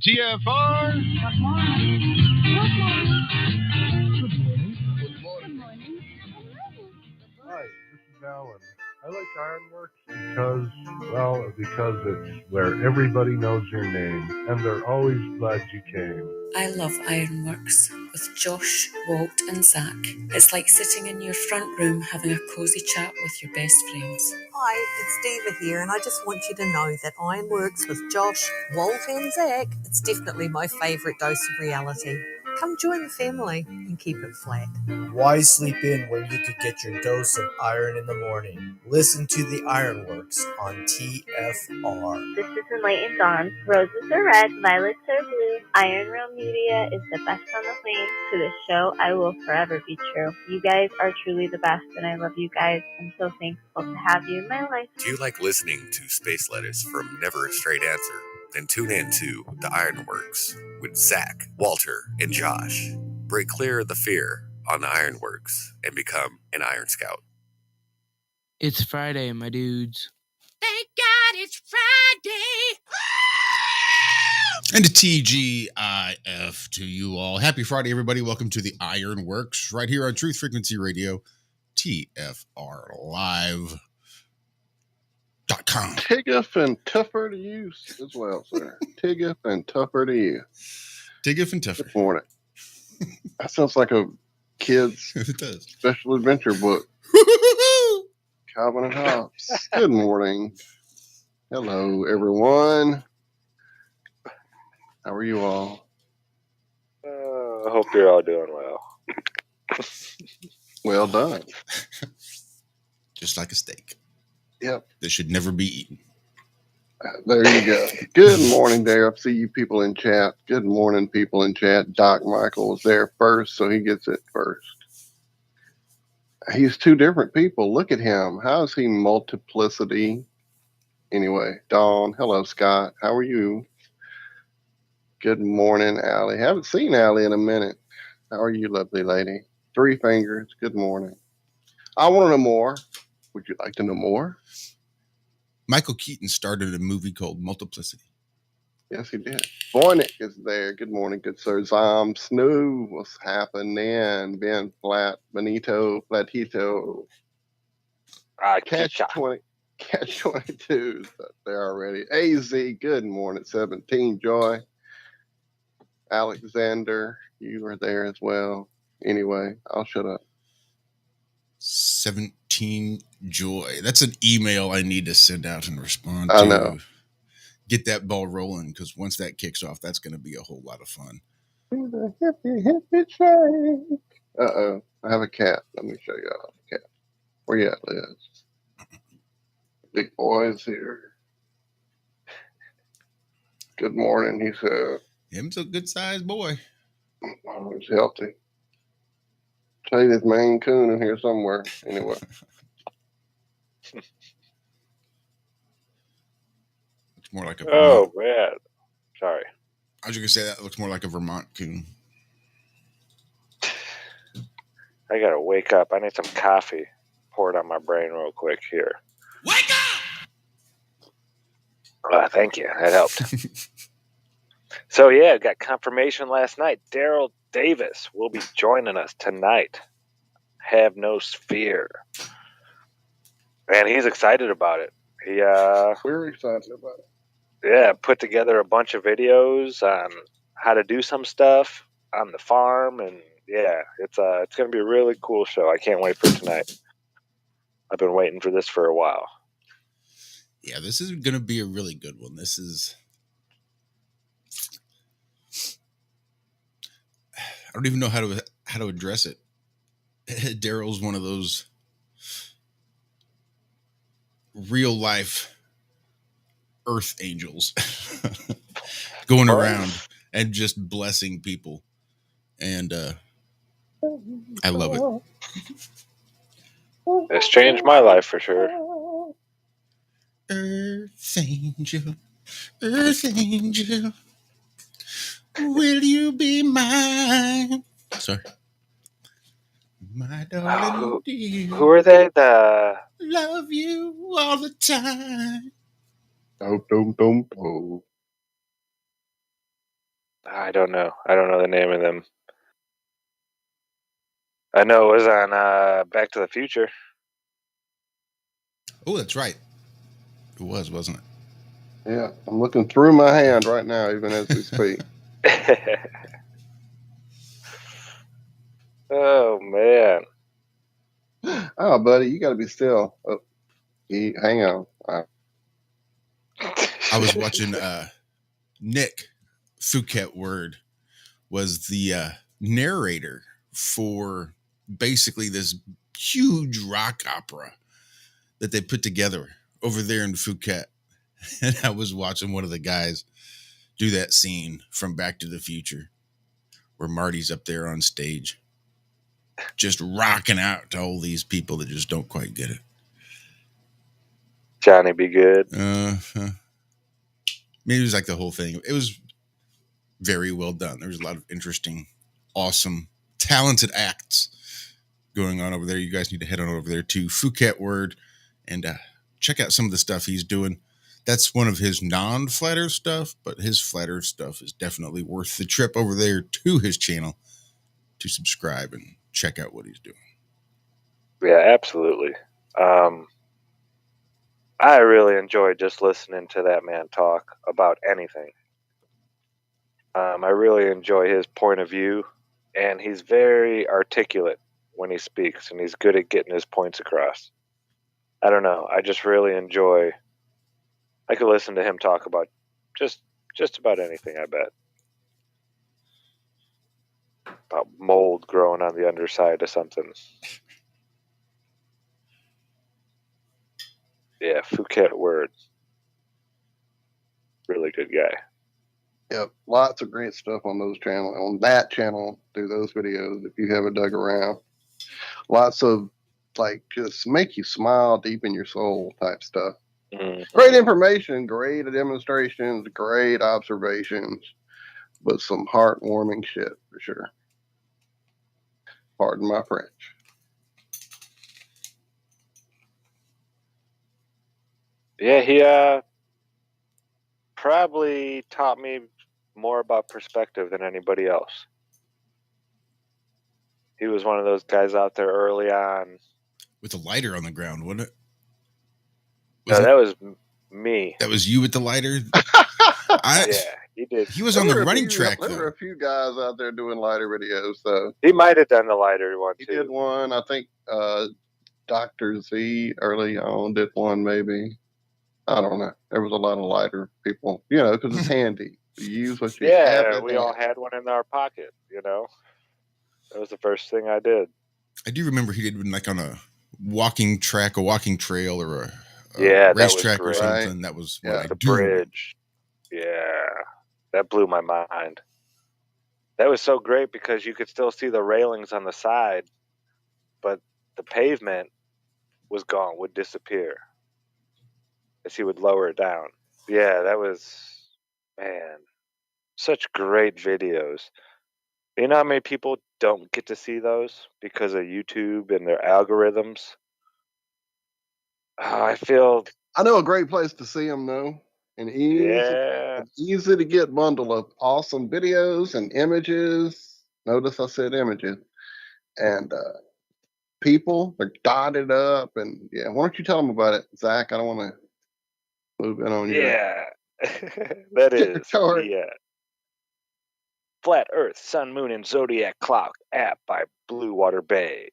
morning, TFR. Good morning. Good morning. Good morning. Good morning. Hi, this is Alan. I like Ironworx because it's where everybody knows your name, and they're always glad you came. I love Ironworx with Josh, Walt and Zach. It's like sitting in your front room having a cosy chat with your best friends. Hi, it's Diva here, and I just want you to know that Ironworx with Josh, Walt and Zach, it's definitely my favourite dose of reality. Come join the family and keep it flat. Why sleep in when you could get your dose of iron in the morning? Listen to the Ironworx on TFR. This is Enlightened Dawn. Roses are red, violets are blue. Iron Realm Media is the best on the planet. To this show, I will forever be true. You guys are truly the best, and I love you guys. I'm so thankful to have you in my life. Do you like listening to space letters from Never a Straight Answer? Then tune in to the Ironworx with Zach, Walter, and Josh. Break clear of the fear on the Ironworx and become an Iron Scout. It's Friday, my dudes. Thank God it's Friday. And a TGIF to you all. Happy Friday, everybody. Welcome to the Ironworx right here on Truth Frequency Radio, TFR Live.com. Tiggeth and tougher to you as well, sir. Tiggeth and tougher to you. Tiggeth and tougher. Good morning. That sounds like a kid's It does. special adventure book. Calvin and Hobbes. Good morning. Hello, everyone. How are you all? I hope you're all doing well. Well done. Just like a steak. Yep. That should never be eaten. There you go. Good morning, Dare. I see you people in chat. Good morning, people in chat. Doc Michael was there first, so he gets it first. He's two different people. Look at him. How is he multiplicity? Anyway, Dawn. Hello, Scott. How are you? Good morning, Allie. Haven't seen Allie in a minute. How are you, lovely lady? Three fingers. Good morning. I want to know more. Would you like to know more? Michael Keaton started a movie called Multiplicity. Yes, he did. Voynich is there. Good morning, good sir. Zom Snoo. What's happening? Ben Flat, Benito, Flatito. Catch 22 there already. AZ, good morning. 17, Joy. Alexander, you are there as well. Anyway, I'll shut up. 17 Joy. That's an email I need to send out and respond to. I know. Get that ball rolling, because once that kicks off, that's going to be a whole lot of fun. The hippie shake. Uh-oh. I have a cat. Let me show you a cat. Where you at, Liz? Big boy's here. Good morning, he said. Him's a good-sized boy. Oh, he's healthy. Tell you this Maine Coon in here somewhere. Anyway. Looks more like a Vermont. Man. Sorry. I was going to say that looks more like a Vermont coon. I got to wake up. I need some coffee. Pour it on my brain real quick here. Wake up! Thank you. That helped. So, yeah, got confirmation last night. Daryl Davis will be joining us tonight. Have no fear. And he's excited about it. We're excited about it. Yeah, put together a bunch of videos on how to do some stuff on the farm. And, yeah, it's going to be a really cool show. I can't wait for tonight. I've been waiting for this for a while. Yeah, this is going to be a really good one. This is... I don't even know how to address it. Daryl's one of those real life earth angels going around and just blessing people. And I love it. It's changed my life for sure. Earth angel, will you be mine? Sorry. My darling dear. Who are they? Love you all the time. Oh. I don't know. I don't know the name of them. I know it was on Back to the Future. Oh, that's right. It was, wasn't it? Yeah, I'm looking through my hand right now, even as we speak. Oh, man. Oh, buddy, you got to be still. Oh, hang on. I was watching Nick Phuket Word was the narrator for basically this huge rock opera that they put together over there in Phuket. And I was watching one of the guys do that scene from Back to the Future where Marty's up there on stage just rocking out to all these people that just don't quite get it. Johnny Be Good. Maybe it was like the whole thing. It was very well done. There was a lot of interesting, awesome, talented acts going on over there. You guys need to head on over there to Phuket Word and check out some of the stuff he's doing. That's one of his non-Flat Earth stuff, but his Flat Earth stuff is definitely worth the trip over there to his channel to subscribe and check out what he's doing. Yeah, absolutely. I really enjoy just listening to that man talk about anything. I really enjoy his point of view, and he's very articulate when he speaks, and he's good at getting his points across. I don't know. I just really enjoy. I could listen to him talk about just about anything, I bet. About mold growing on the underside of something. Yeah, Phuket Word. Really good guy. Yep, lots of great stuff on those channels. On that channel, through those videos, if you haven't dug around. Lots of, like, just make you smile deep in your soul type stuff. Mm-hmm. Great information, great demonstrations, great observations, but some heartwarming shit for sure. Pardon my French. Yeah, he probably taught me more about perspective than anybody else. He was one of those guys out there early on. With a lighter on the ground, wasn't it? That was me. That was you with the lighter? Yeah, he did. He was on the running track, There were a few guys out there doing lighter videos, though. He might have done the lighter one, He did one. I think Dr. Z early on did one, maybe. I don't know. There was a lot of lighter people, because it's handy. You use what you have. Yeah, we all had one in our pocket, That was the first thing I did. I do remember he did one like on a walking track, a walking trail, or a racetrack or something. Right. That was the bridge. Yeah, that blew my mind. That was so great because you could still see the railings on the side, but the pavement was gone, would disappear as he would lower it down. Yeah, that was, man, such great videos. You know how many people don't get to see those because of YouTube and their algorithms? I know a great place to see them, though. An easy to get bundle of awesome videos and images. Notice I said images. And people are dotted up. And yeah, why don't you tell them about it, Zach? I don't want to move in on you. Yeah, that is the Flat Earth, Sun, Moon, and Zodiac Clock app by Blue Water Bay.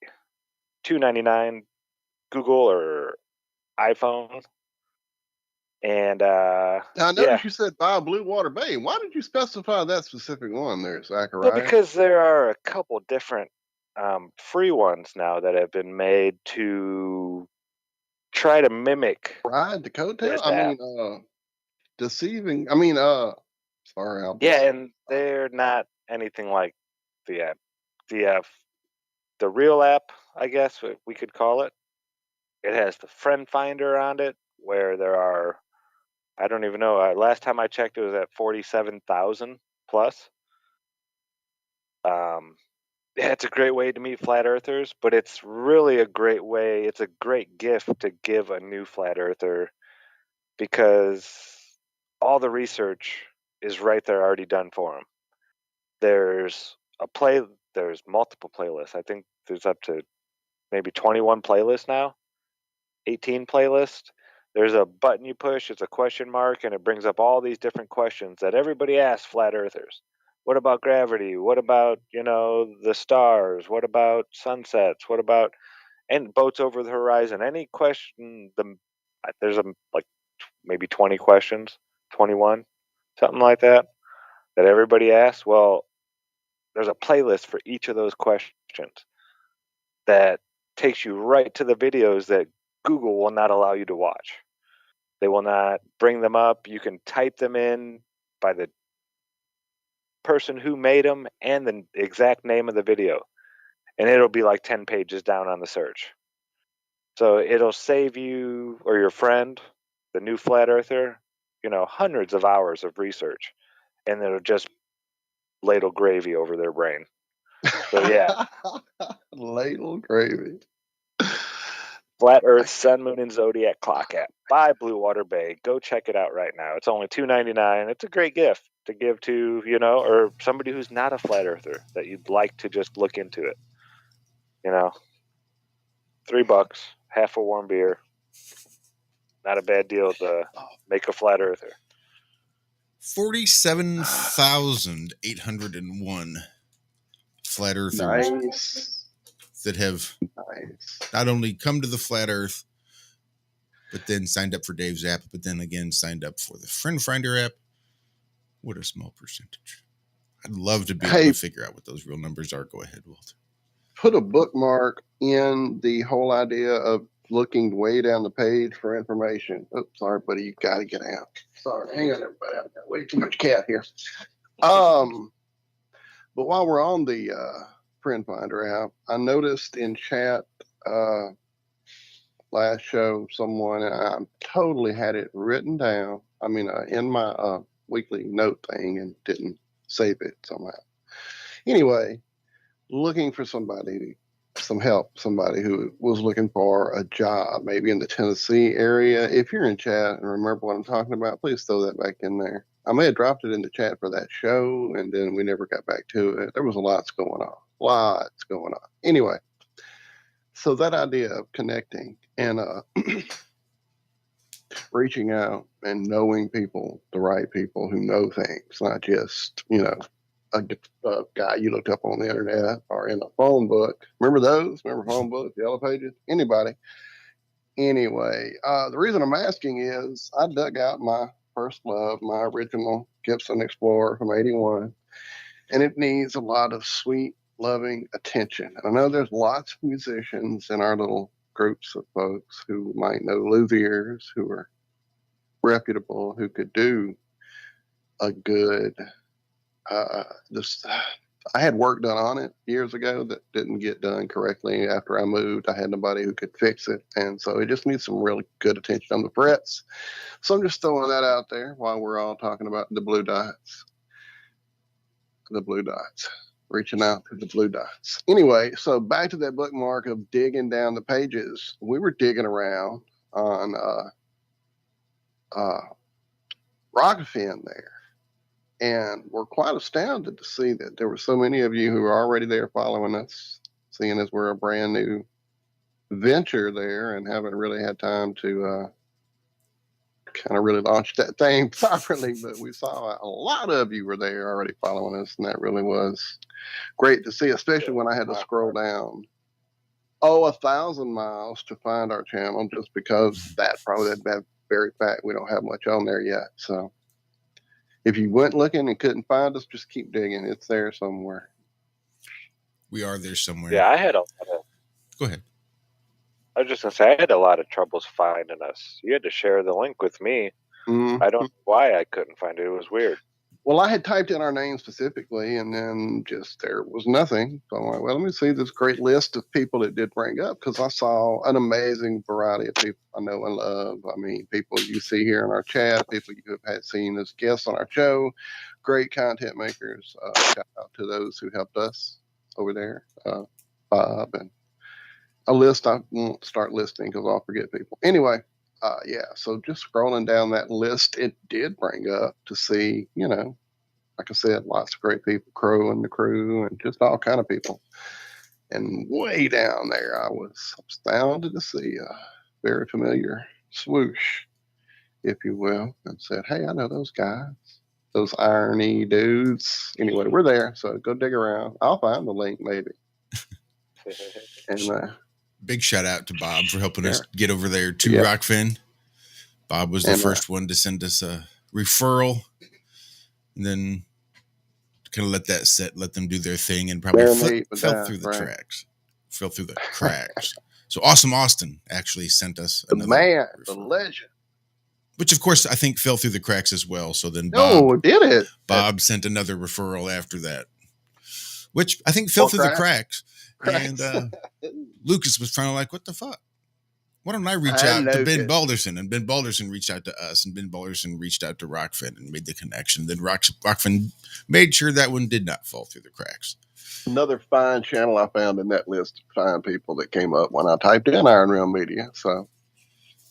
$2.99 Google or iPhone. And I noticed you said by Blue Water Bay. Why did you specify that specific one there, Zachariah? Well, because there are a couple different free ones now that have been made to try to mimic. Ride the coattail? Deceiving. Sorry. And they're not anything like the app. The real app, I guess we could call it. It has the friend finder on it, where there are, I don't even know. Last time I checked, it was at 47,000 plus. Yeah, it's a great way to meet flat earthers, but it's really a great way. It's a great gift to give a new flat earther because all the research is right there already done for them. There's multiple playlists. I think there's up to maybe 21 playlists now, 18 playlists. There's a button you push, it's a question mark, and it brings up all these different questions that everybody asks flat earthers. What about gravity? What about, the stars? What about sunsets? What about and boats over the horizon? Any question, there's like maybe 20 questions, 21, something like that everybody asks. Well, there's a playlist for each of those questions that takes you right to the videos that Google will not allow you to watch. They will not bring them up. You can type them in by the person who made them and the exact name of the video, and it'll be like 10 pages down on the search. So it'll save you or your friend, the new flat earther, hundreds of hours of research, and it'll just ladle gravy over their brain. So yeah. Ladle gravy. Flat Earth Sun, Moon, and Zodiac Clock app by Blue Water Bay. Go check it out right now. It's only $2.99. It's a great gift to give to, or somebody who's not a flat earther that you'd like to just look into it. $3, half a warm beer. Not a bad deal to make a flat earther. 47,801 flat earthers that have not only come to the flat earth, but then signed up for Dave's app, but then again signed up for the Friend Finder app. What a small percentage. I'd love to be able to figure out what those real numbers are. Go ahead, Walter. Put a bookmark in the whole idea of looking way down the page for information. Oops, sorry, buddy, you got to get out. Sorry, hang on, everybody. I've got way too much cat here. But while we're on the Friend Finder app, I noticed in chat last show someone, and I totally had it written down. I mean, in my weekly note thing, and didn't save it somehow. Anyway, looking for some help, somebody who was looking for a job, maybe in the Tennessee area. If you're in chat and remember what I'm talking about, please throw that back in there. I may have dropped it in the chat for that show, and then we never got back to it. There was lots going on. Anyway, so that idea of connecting and reaching out and knowing people, the right people who know things, not just, a guy you looked up on the internet or in a phone book. Remember those? Remember phone books, Yellow Pages? Anybody? Anyway, the reason I'm asking is I dug out my first love, my original Gibson Explorer from '81, and it needs a lot of sweet, loving attention. And I know there's lots of musicians in our little groups of folks who might know luthiers who are reputable, who could do a good I had work done on it years ago that didn't get done correctly after I moved. I had nobody who could fix it, and so it just needs some really good attention on the frets. So I'm just throwing that out there while we're all talking about the blue dots. Reaching out to the blue dots. Anyway, so back to that bookmark of digging down the pages. We were digging around on Rockafin there, and we're quite astounded to see that there were so many of you who are already there following us, seeing as we're a brand new venture there and haven't really had time to kind of really launch that thing properly. But we saw a lot of you were there already following us, and that really was great to see, especially when I had to scroll down 1,000 miles to find our channel, just because that very fact we don't have much on there yet. So if you went looking and couldn't find us, just keep digging. It's there somewhere. We are there somewhere. Yeah, I had a lot of... Go ahead. I was just going to say, I had a lot of troubles finding us. You had to share the link with me. Mm-hmm. I don't know why I couldn't find it. It was weird. Well, I had typed in our name specifically, and then just there was nothing. So I'm like, well, let me see this great list of people it did bring up, because I saw an amazing variety of people I know and love. I mean, people you see here in our chat, people you have had seen as guests on our show, great content makers. Shout out to those who helped us over there, Bob, and a list I won't start listing because I'll forget people. Anyway, yeah, so just scrolling down that list, it did bring up to see, like I said, lots of great people, Crow and the crew, and just all kind of people. And way down there, I was astounded to see a very familiar swoosh, if you will, and said, "Hey, I know those guys, those irony dudes." Anyway, we're there, so go dig around. I'll find the link maybe. And big shout out to Bob for helping us yeah. get over there to Yeah. Rockfin. Bob was the And, first one to send us a referral, and then kind of let that set, let them do their thing, and probably fell through the tracks. Fell through the cracks. So Awesome Austin actually sent us the another man, referral, the legend. which of course I think fell through the cracks as well. So then Bob sent another referral after that, which I think fell through the cracks. And Lucas was kind of like, "What the fuck? Why don't I reach out to Ben Balderson?" And Ben Balderson reached out to us, and Ben Balderson reached out to Rockfin and made the connection. Then Rockfin made sure that one did not fall through the cracks. Another fine channel I found in that list of fine people that came up when I typed in Iron Realm Media. So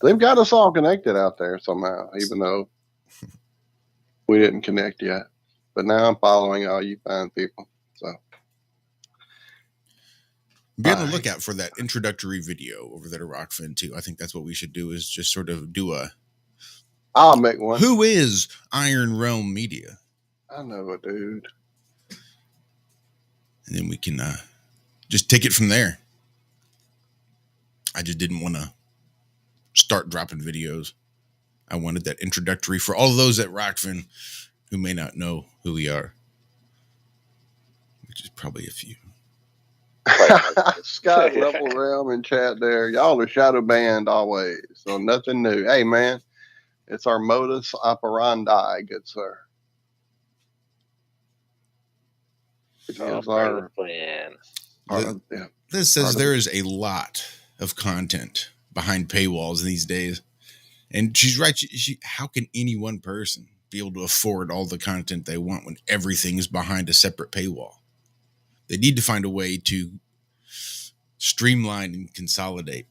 they've got us all connected out there somehow, even though we didn't connect yet. But now I'm following all you fine people. So be on the lookout for that introductory video over there to Rockfin too. I think that's what we should do, is just sort of do I'll make one. Who is Iron Realm Media? I know a dude. And then we can just take it from there. I just didn't want to start dropping videos. I wanted that introductory for all those at Rockfin who may not know who we are, which is probably a few. Scott Level Realm in chat there. Y'all are shadow banned always, so nothing new. Hey, man, it's our modus operandi, good sir. It is our plan. Liz says there is a lot of content behind paywalls these days, and she's right. How can any one person be able to afford all the content they want when everything is behind a separate paywall? They need to find a way to streamline and consolidate.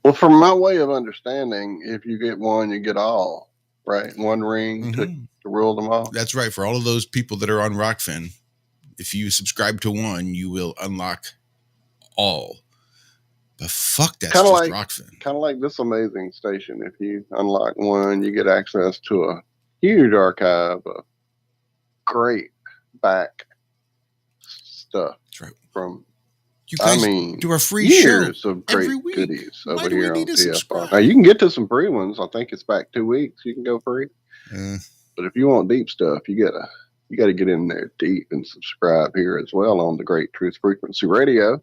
Well, from my way of understanding, if you get one, you get all, right? One ring to rule them all. That's right. For all of those people that are on Rockfin, if you subscribe to one, you will unlock all. But fuck, that's kinda just like, Rockfin. Kind of like this amazing station. If you unlock one, you get access to a huge archive of great back stuff. That's right. From you guys do a free years show of great every week. goodies Why over do we here on need to TFR. subscribe? Now you can get to some free ones. I think it's back 2 weeks. You can go free. But if you want deep stuff, you gotta get in there deep and subscribe here as well on the Great Truth Frequency Radio.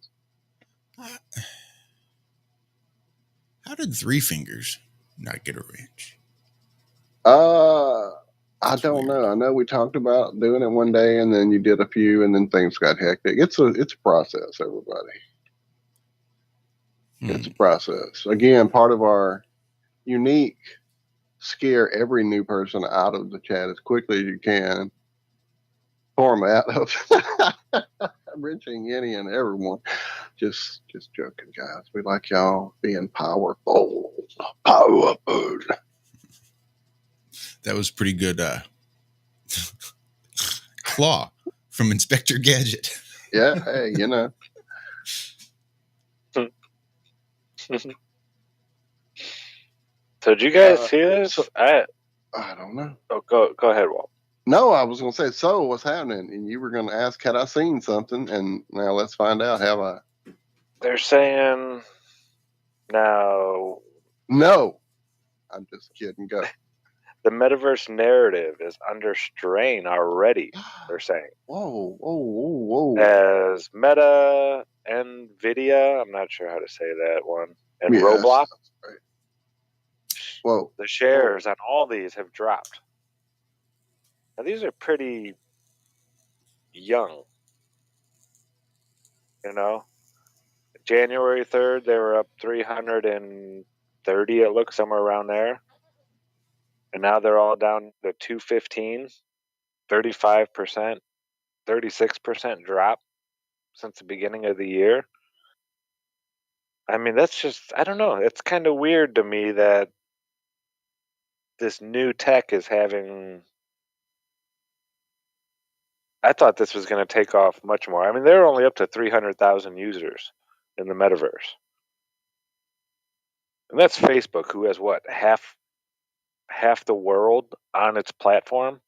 How did Three Fingers not get a wrench? I don't know. I know we talked about doing it one day, and then you did a few, and then things got hectic. It's a process, everybody. It's a process. Again, part of our unique scare every new person out of the chat as quickly as you can format of wrenching any and everyone. Just joking, guys. We like y'all being powerful. Powerful. That was pretty good. Claw from Inspector Gadget. Yeah, hey, you know. So did you guys hear this? I don't know. Oh, go ahead, Walt. No, I was going to say, so what's happening? And you were going to ask, had I seen something? And now let's find out, have I? They're saying now. No, I'm just kidding. Go. The metaverse narrative is under strain already, they're saying. Whoa. As Meta, NVIDIA, I'm not sure how to say that one, and Roblox. Right. Whoa. The shares on all these have dropped. Now, these are pretty young. You know? January 3rd, they were up 330, it looks, somewhere around there. And now they're all down to 215, 35%, 36% drop since the beginning of the year. I mean, that's just, I don't know. It's kind of weird to me that this new tech is having I thought this was going to take off much more. I mean, they're only up to 300,000 users in the metaverse. And that's Facebook, who has what, half the world on its platform?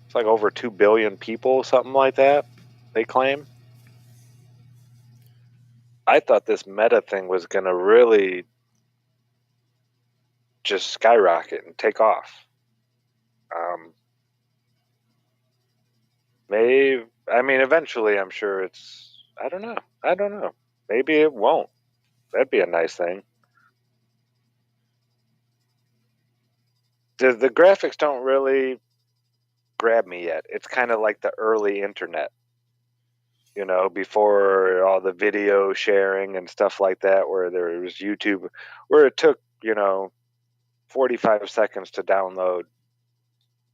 It's like over 2 billion people, something like that, they claim. I thought this meta thing was going to really just skyrocket and take off. Maybe, I mean, eventually I'm sure I don't know. Maybe it won't. That'd be a nice thing. The graphics don't really grab me yet. It's kind of like the early internet, before all the video sharing and stuff like that, where there was YouTube, where it took 45 seconds to download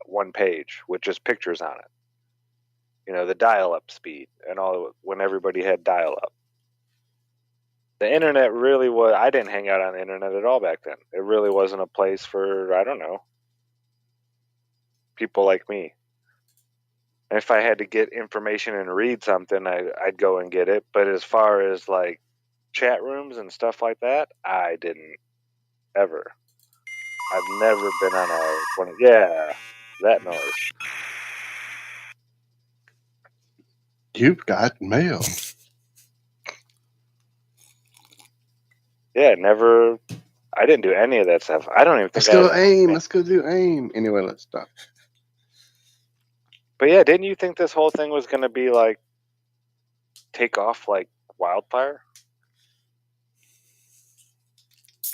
one page with just pictures on it. The dial-up speed and all, when everybody had dial-up. The internet really was, I didn't hang out on the internet at all back then. It really wasn't a place for, I don't know, people like me. And if I had to get information and read something, I'd go and get it. But as far as like chat rooms and stuff like that, I didn't ever. I've never been on that noise. You've got mail. Yeah, never. I didn't do any of that stuff. I don't even think. Let's go do AIM. Anyway, let's stop. But yeah, didn't you think this whole thing was going to be like take off like wildfire?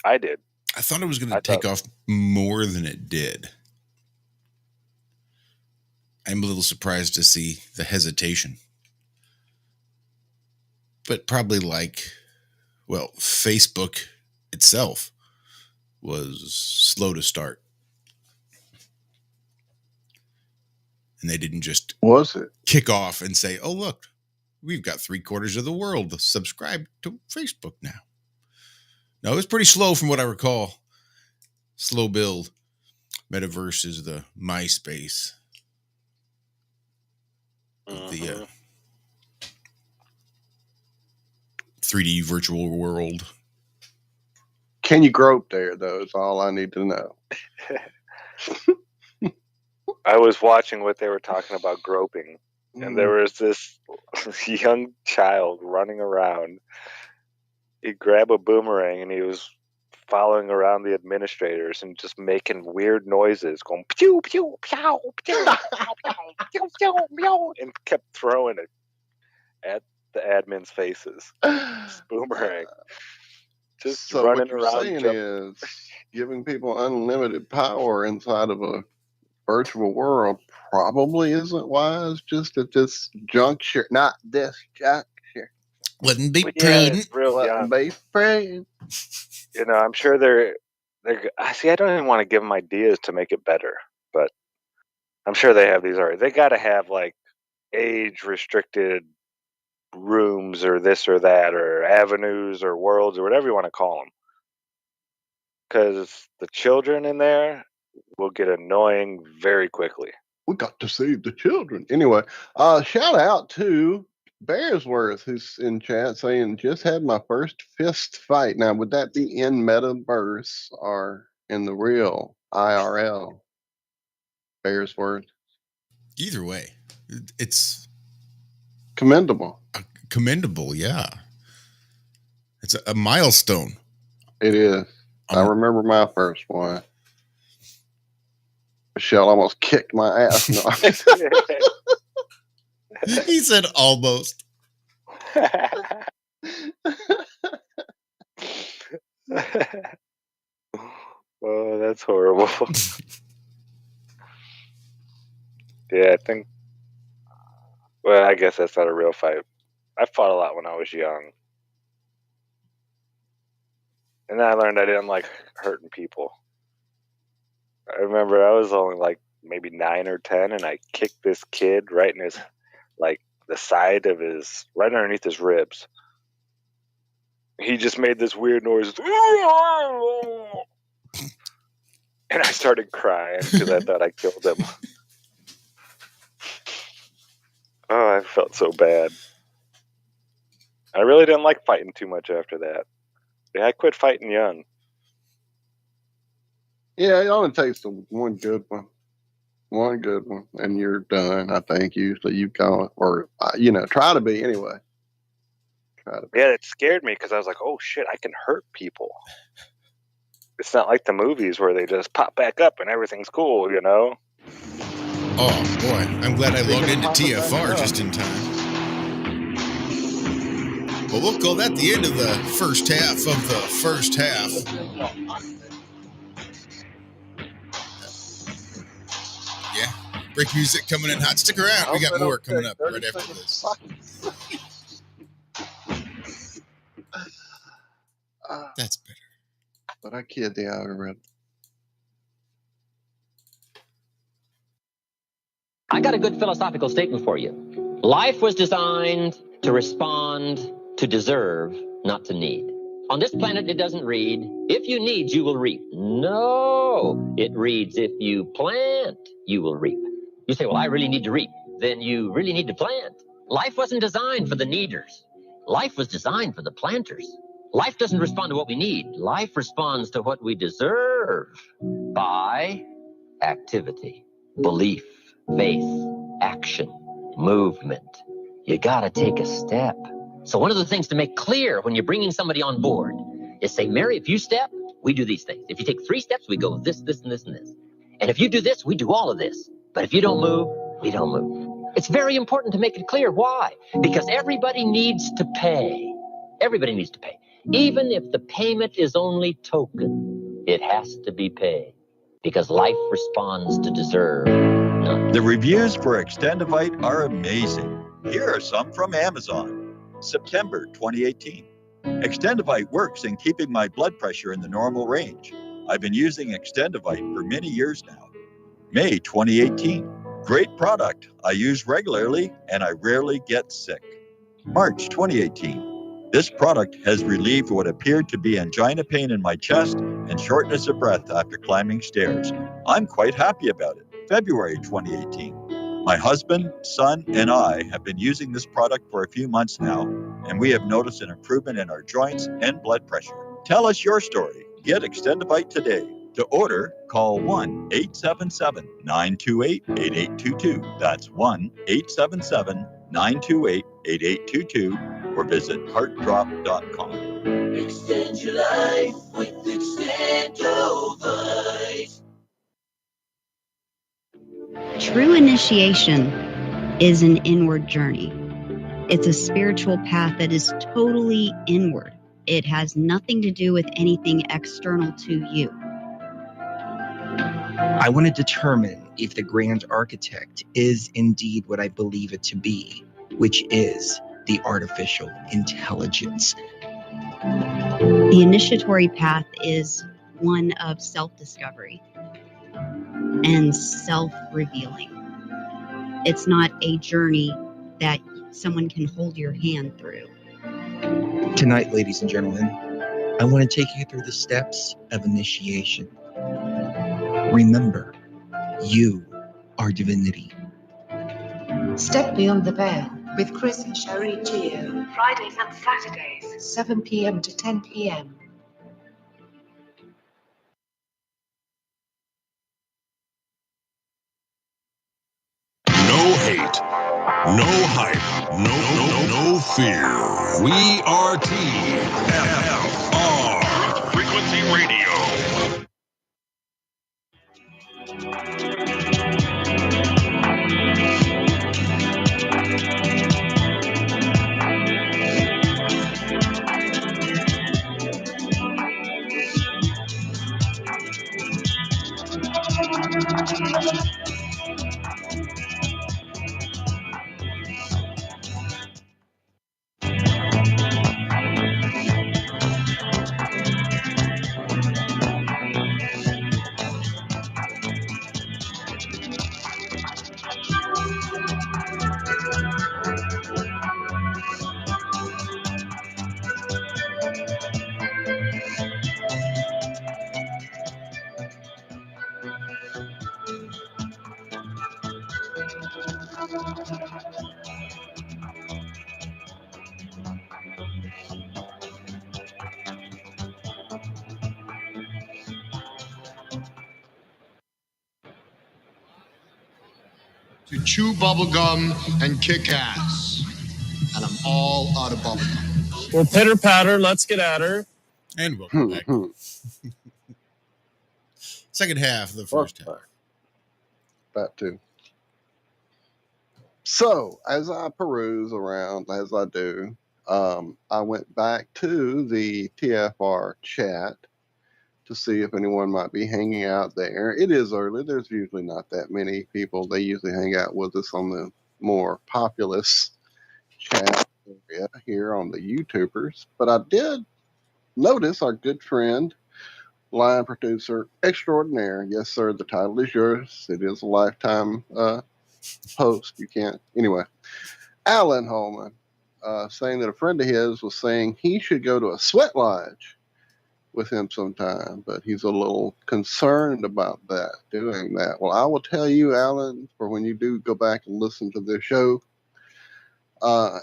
I did. I thought it was going to take off more than it did. I'm a little surprised to see the hesitation. But probably Facebook itself was slow to start. And they didn't just kick off and say, oh, look, we've got 3/4 of the world subscribed to Facebook now. No, it was pretty slow from what I recall. Slow build. Metaverse is the MySpace of the 3D virtual world. Can you grope there, though, is all I need to know. I was watching what they were talking about groping, and there was this young child running around. He'd grab a boomerang, and he was following around the administrators and just making weird noises, going pew, pew, pew, pew, pew, pew, pew, pew, and kept throwing it at the admins' faces. Boomerang. Just so running what you're around. Saying is giving people unlimited power inside of a virtual world probably isn't wise just at this juncture. Not this juncture. Wouldn't be prudent. Wouldn't be prudent. I'm sure they're. See, I don't even want to give them ideas to make it better, but I'm sure they have these already. They got to have like age-restricted rooms or this or that or avenues or worlds or whatever you want to call them, because the children in there will get annoying very quickly. We got to see the children. Anyway, shout out to Bearsworth, who's in chat saying, just had my first fist fight. Now, would that be in Metaverse or in the real IRL? Bearsworth. Either way, it's commendable. Commendable, yeah. It's a milestone. It is. I remember my first one. Michelle almost kicked my ass. No. He said almost. Oh, that's horrible. Yeah, I think. Well, I guess that's not a real fight. I fought a lot when I was young. And then I learned I didn't like hurting people. I remember I was only like maybe 9 or 10, and I kicked this kid right in his, like, the side of his, right underneath his ribs. He just made this weird noise. And I started crying because I thought I killed him. felt so bad. I really didn't like fighting too much after that. Yeah, I quit fighting young. Yeah, it only takes one good one. One good one, and you're done. I think usually you go, or try to be anyway. Yeah, it scared me because I was like, "Oh shit, I can hurt people." It's not like the movies where they just pop back up and everything's cool, you know. Oh boy, I'm glad I logged into TFR just in time. Well, we'll call that the end of the first half of the first half. Yeah, break music coming in hot. Stick around. We got more coming up right after this. That's better. But I killed the algorithm. I got a good philosophical statement for you. Life was designed to respond, to deserve, not to need. On this planet, it doesn't read, if you need, you will reap. No, it reads, if you plant, you will reap. You say, well, I really need to reap. Then you really need to plant. Life wasn't designed for the needers. Life was designed for the planters. Life doesn't respond to what we need. Life responds to what we deserve by activity, belief, faith, action, movement. You gotta take a step. So one of the things to make clear when you're bringing somebody on board is say, Mary, if you step, we do these things. If you take 3 steps, we go this, this, and this, and this. And if you do this, we do all of this. But if you don't move, we don't move. It's very important to make it clear. Why? Because everybody needs to pay. Everybody needs to pay. Even if the payment is only token, it has to be paid. Because life responds to deserve. The reviews for Extendivite are amazing. Here are some from Amazon. September 2018. Extendivite works in keeping my blood pressure in the normal range. I've been using Extendivite for many years now. May 2018. Great product. I use regularly and I rarely get sick. March 2018. This product has relieved what appeared to be angina pain in my chest and shortness of breath after climbing stairs. I'm quite happy about it. February 2018. My husband, son, and I have been using this product for a few months now, and we have noticed an improvement in our joints and blood pressure. Tell us your story. Get Extendivite today. To order, call 1-877-928-8822. That's 1-877-928-8822, or visit heartdrop.com. Extend your life with Extendivite. True initiation is an inward journey. It's a spiritual path that is totally inward. It has nothing to do with anything external to you. I want to determine if the grand architect is indeed what I believe it to be, which is the artificial intelligence. The initiatory path is one of self-discovery and self-revealing. It's not a journey that someone can hold your hand through. Tonight, ladies and gentlemen, I want to take you through the steps of initiation. Remember, you are divinity. Step Beyond the Veil with Chris and Sherry Gio. Fridays and Saturdays, 7 p.m. to 10 p.m. No hate, no hype, no fear. We are TFR. Frequency Radio. chew bubblegum and kick ass. And I'm all out of bubblegum. Well, pitter patter, let's get at her. And welcome back. Second half of the first half. That too. So, as I peruse around, as I do, I went back to the TFR chat to see if anyone might be hanging out there. It is early. There's usually not that many people. They usually hang out with us on the more populous chat area here on the YouTubers. But I did notice our good friend, line producer extraordinaire. Yes, sir, the title is yours. It is a lifetime post. You can't. Anyway, Alan Holman saying that a friend of his was saying he should go to a sweat lodge with him sometime, but he's a little concerned about doing that. Well, I will tell you, Alan, for when you do go back and listen to this show,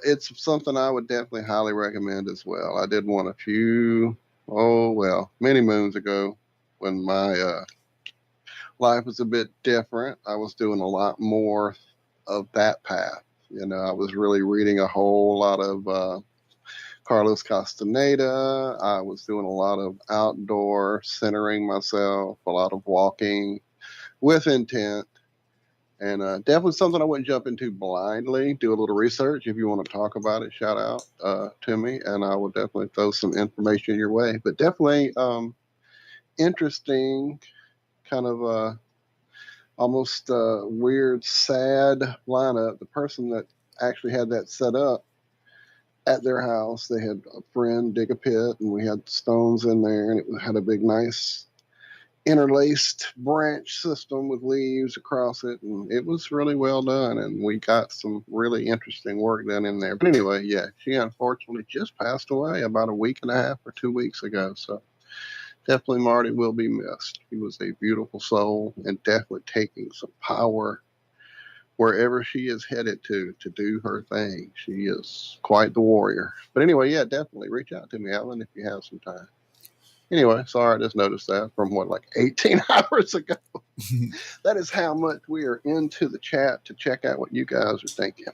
it's something I would definitely highly recommend as well. I did one a few, many moons ago when my life was a bit different. I was doing a lot more of that path. You know, I was really reading a whole lot of Carlos Castaneda. I was doing a lot of outdoor centering myself, a lot of walking with intent, and definitely something I wouldn't jump into blindly. Do a little research. If you want to talk about it, shout out to me, and I will definitely throw some information your way. But definitely interesting, kind of almost weird, sad lineup. The person that actually had that set up at their house, they had a friend dig a pit, and we had stones in there, and it had a big, nice interlaced branch system with leaves across it, and it was really well done, and we got some really interesting work done in there. But anyway, yeah, she unfortunately just passed away about a week and a half or 2 weeks ago, so definitely Marty will be missed. He was a beautiful soul and definitely taking some power wherever she is headed to do her thing. She is quite the warrior. But anyway, yeah, definitely reach out to me, Alan, if you have some time. Anyway, sorry, I just noticed that from 18 hours ago. That is how much we are into the chat to check out what you guys are thinking.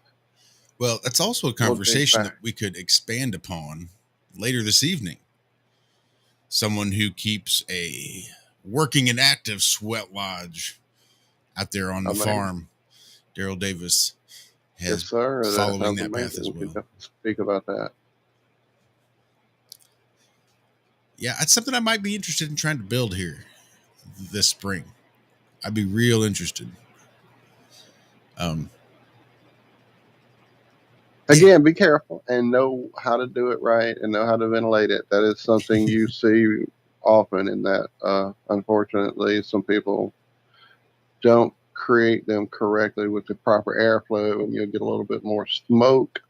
Well, that's also a conversation that we could expand upon later this evening. Someone who keeps a working and active sweat lodge out there on the farm. Daryl Davis has following that path as well. Speak about that. Yeah, that's something I might be interested in trying to build here this spring. I'd be real interested. Again, be careful and know how to do it right and know how to ventilate it. That is something you see often in that. Unfortunately, some people don't create them correctly with the proper airflow, and you'll get a little bit more smoke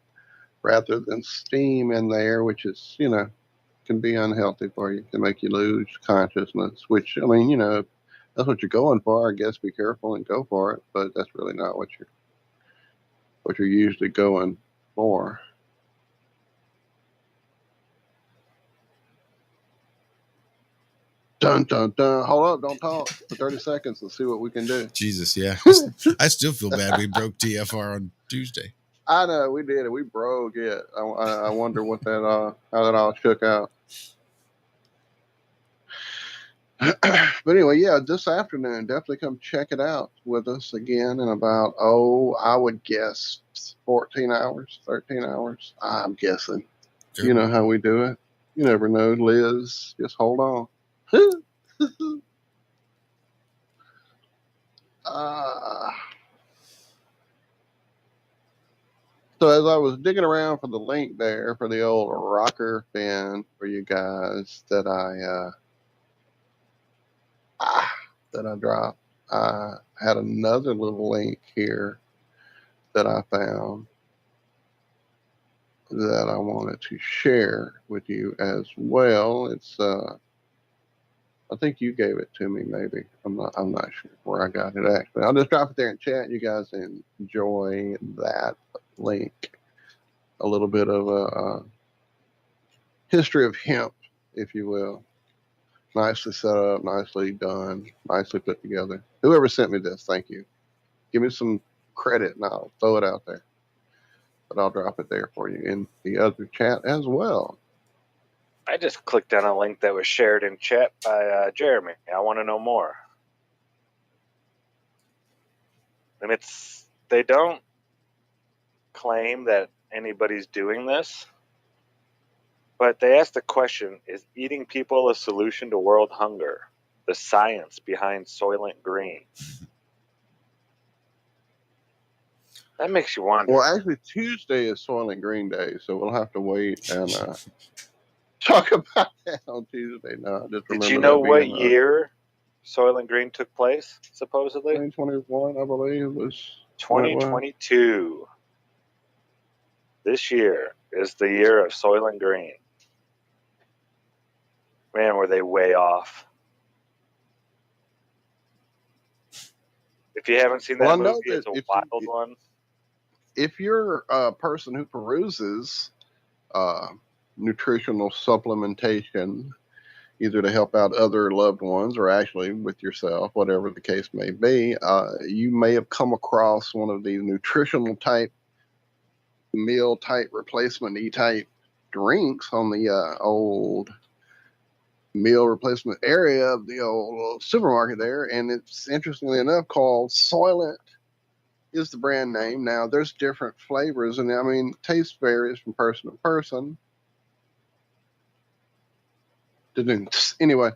rather than steam in there, which is, can be unhealthy for you. It can make you lose consciousness, which, that's what you're going for. I guess be careful and go for it, but that's really not what you're usually going for. Dun, dun, dun. Hold up. Don't talk for 30 seconds. Let's see what we can do. Jesus, yeah. I still feel bad we broke TFR on Tuesday. I know, we did it. We broke it. I wonder what how that all shook out. But anyway, yeah, this afternoon, definitely come check it out with us again in about, I would guess 14 hours, 13 hours. I'm guessing. Sure. You know how we do it. You never know, Liz. Just hold on. So as I was digging around for the link there for the old rocker fan for you guys that I dropped, I had another little link here that I found that I wanted to share with you as well. It's I think you gave it to me, maybe. I'm not sure where I got it actually. I'll just drop it there in chat. You guys enjoy that link. A little bit of a history of hemp, if you will. Nicely set up, nicely done, nicely put together. Whoever sent me this, thank you. Give me some credit, and I'll throw it out there. But I'll drop it there for you in the other chat as well. I just clicked on a link that was shared in chat by Jeremy. I want to know more. And they don't claim that anybody's doing this, but they asked the question, is eating people a solution to world hunger? The science behind Soylent Green. That makes you wonder. Well, actually, Tuesday is Soylent Green Day, so we'll have to wait and talk about that on Tuesday. No, I just Did you remember know that what being year Soylent Green took place, supposedly? 2021, I believe, was 2022. This year is the year of Soylent Green. Man, were they way off. If you haven't seen that movie, it's a wild one. If you're a person who peruses nutritional supplementation, either to help out other loved ones or actually with yourself, whatever the case may be, you may have come across one of these nutritional type, meal type, replacement type drinks on the old meal replacement area of the old supermarket there. And it's interestingly enough called Soylent is the brand name. Now there's different flavors, and I mean, taste varies from person to person. Anyway,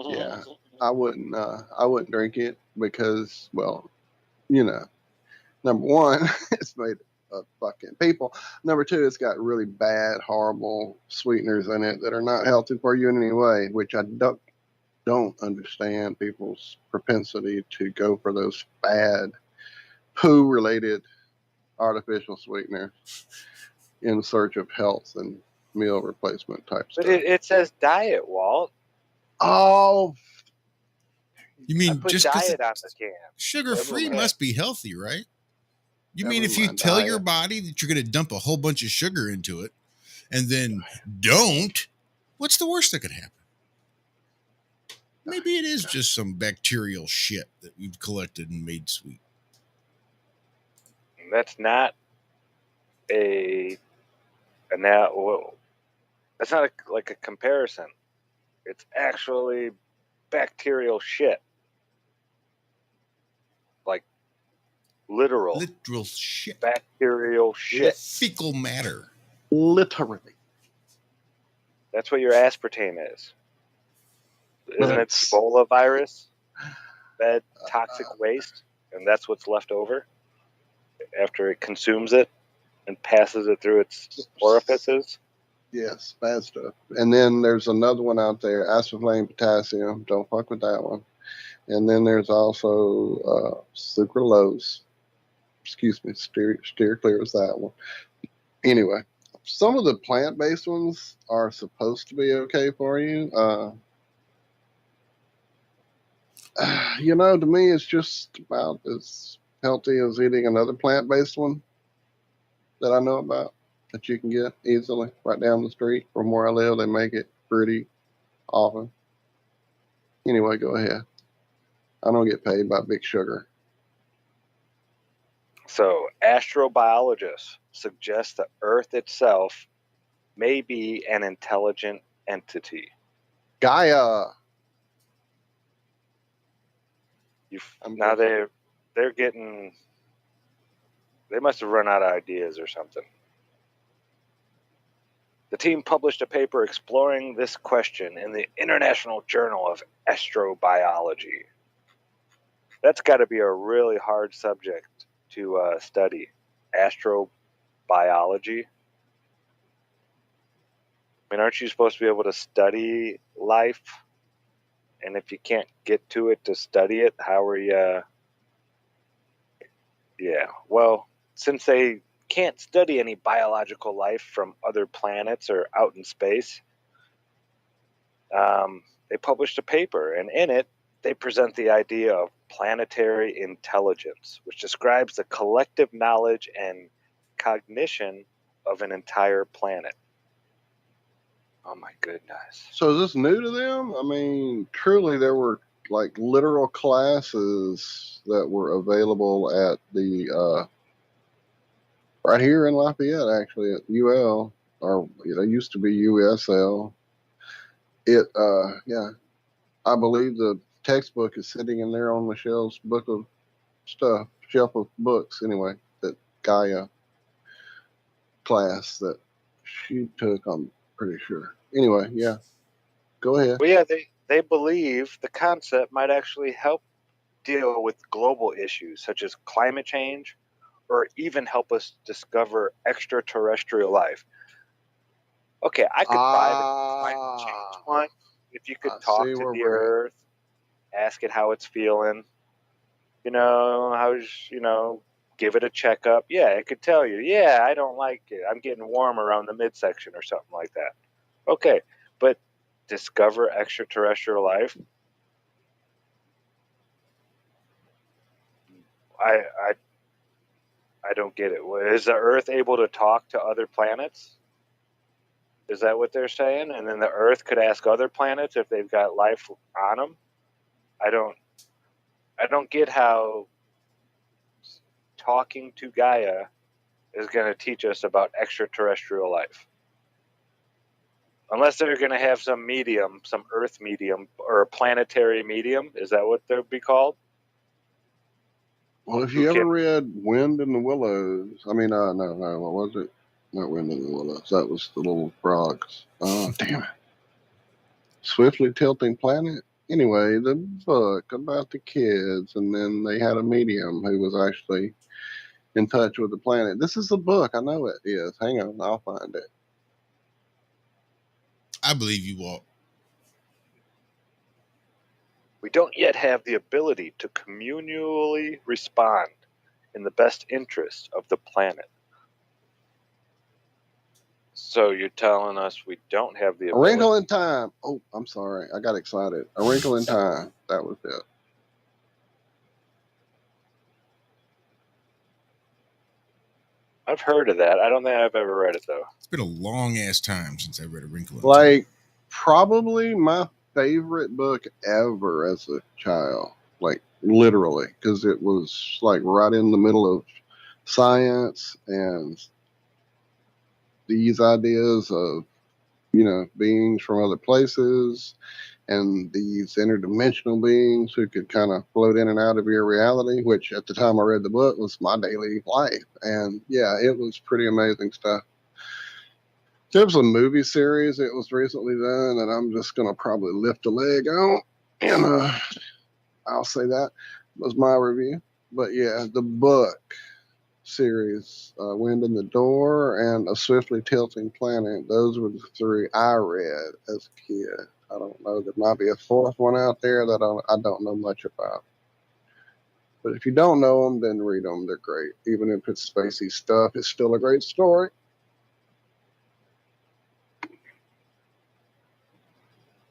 yeah, I wouldn't drink it because, well, you know, number one, it's made of fucking people. Number two, it's got really bad, horrible sweeteners in it that are not healthy for you in any way, which I don't understand people's propensity to go for those bad poo-related artificial sweeteners in search of health and meal replacement type stuff. But it says diet, Walt. Oh, you mean just diet on the can? Sugar-free must be healthy, right? You mean if you mind, tell diet. your body that you're going to dump a whole bunch of sugar into it and then don't, what's the worst that could happen? Maybe it is just some bacterial shit that we've collected and made sweet. That's not that's not like a comparison. It's actually bacterial shit. Like literal shit. Bacterial shit. Fecal matter. Literally. That's what your aspartame is. Isn't it Ebola virus? Bad toxic waste, and that's what's left over after it consumes it and passes it through its orifices. Yes, bad stuff. And then there's another one out there, aspartame potassium. Don't fuck with that one. And then there's also sucralose. Excuse me, steer clear of that one. Anyway, some of the plant-based ones are supposed to be okay for you. You know, to me, it's just about as healthy as eating another plant-based one that I know about that you can get easily right down the street from where I live. They make it pretty often. Anyway, go ahead. I don't get paid by Big Sugar. So, astrobiologists suggest the Earth itself may be an intelligent entity. Gaia. Now they must have run out of ideas or something. The team published a paper exploring this question in the International Journal of Astrobiology. That's got to be a really hard subject to study. Astrobiology. I mean, aren't you supposed to be able to study life? And if you can't get to it to study it, how are you? Yeah, well, since they can't study any biological life from other planets or out in space, they published a paper, and in it, they present the idea of planetary intelligence, which describes the collective knowledge and cognition of an entire planet. Oh my goodness. So is this new to them? I mean, truly there were like literal classes that were available at the Right here in Lafayette, actually, at UL, or it used to be USL. It, yeah, I believe the textbook is sitting in there on Michelle's book of stuff, shelf of books, anyway, that Gaia class that she took, I'm pretty sure. Anyway, yeah, go ahead. Well, yeah, they believe the concept might actually help deal with global issues such as climate change, or even help us discover extraterrestrial life. Okay, I could buy the climate change one if you could talk to the Earth, ask it how it's feeling, give it a checkup. Yeah, it could tell you, yeah, I don't like it. I'm getting warm around the midsection or something like that. Okay, but discover extraterrestrial life? I don't get it. Is the Earth able to talk to other planets? Is that what they're saying? And then the Earth could ask other planets if they've got life on them? I don't get how talking to Gaia is going to teach us about extraterrestrial life. Unless they're going to have some medium, some Earth medium, or a planetary medium. Is that what they'll be called? Well, if you ever read Wind in the Willows, no, what was it? Not Wind in the Willows. That was the little frogs. Oh, damn it. Swiftly Tilting Planet? Anyway, the book about the kids, and then they had a medium who was actually in touch with the planet. This is the book. I know it is. Hang on, I'll find it. I believe you, Walt. We don't yet have the ability to communally respond in the best interest of the planet. So you're telling us we don't have the ability? A Wrinkle in Time. Oh, I'm sorry. I got excited. A Wrinkle in Time. That was it. I've heard of that. I don't think I've ever read it, though. It's been a long-ass time since I read A Wrinkle in Time. Like, probably my favorite book ever as a child. Like, literally. Because it was, like, right in the middle of science and these ideas of, beings from other places and these interdimensional beings who could kind of float in and out of your reality, which at the time I read the book was my daily life. And yeah, it was pretty amazing stuff. There was a movie series that was recently done that I'm just going to probably lift a leg on. And I'll say that was my review. But yeah, the book series, Wind in the Door and A Swiftly Tilting Planet, those were the three I read as a kid. I don't know. There might be a fourth one out there that I don't know much about. But if you don't know them, then read them. They're great. Even if it's spacey stuff, it's still a great story.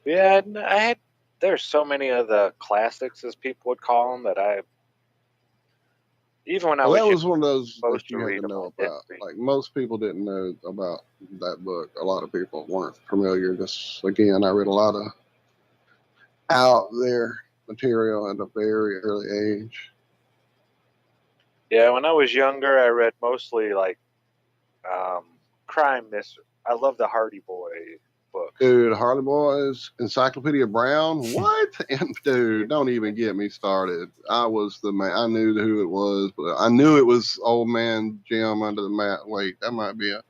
Yeah, there's so many of the classics, as people would call them, that even when I was that was one of those that you to had to know about. Like, most people didn't know about that book. A lot of people weren't familiar. Just, again, I read a lot of out there material at a very early age. Yeah, when I was younger, I read mostly like crime mystery. I love the Hardy Boy books. Dude, Hardy Boys, Encyclopedia Brown, what? And dude, don't even get me started. I was the man. I knew who it was, but I knew it was Old Man Jim under the mat. Wait, that might be a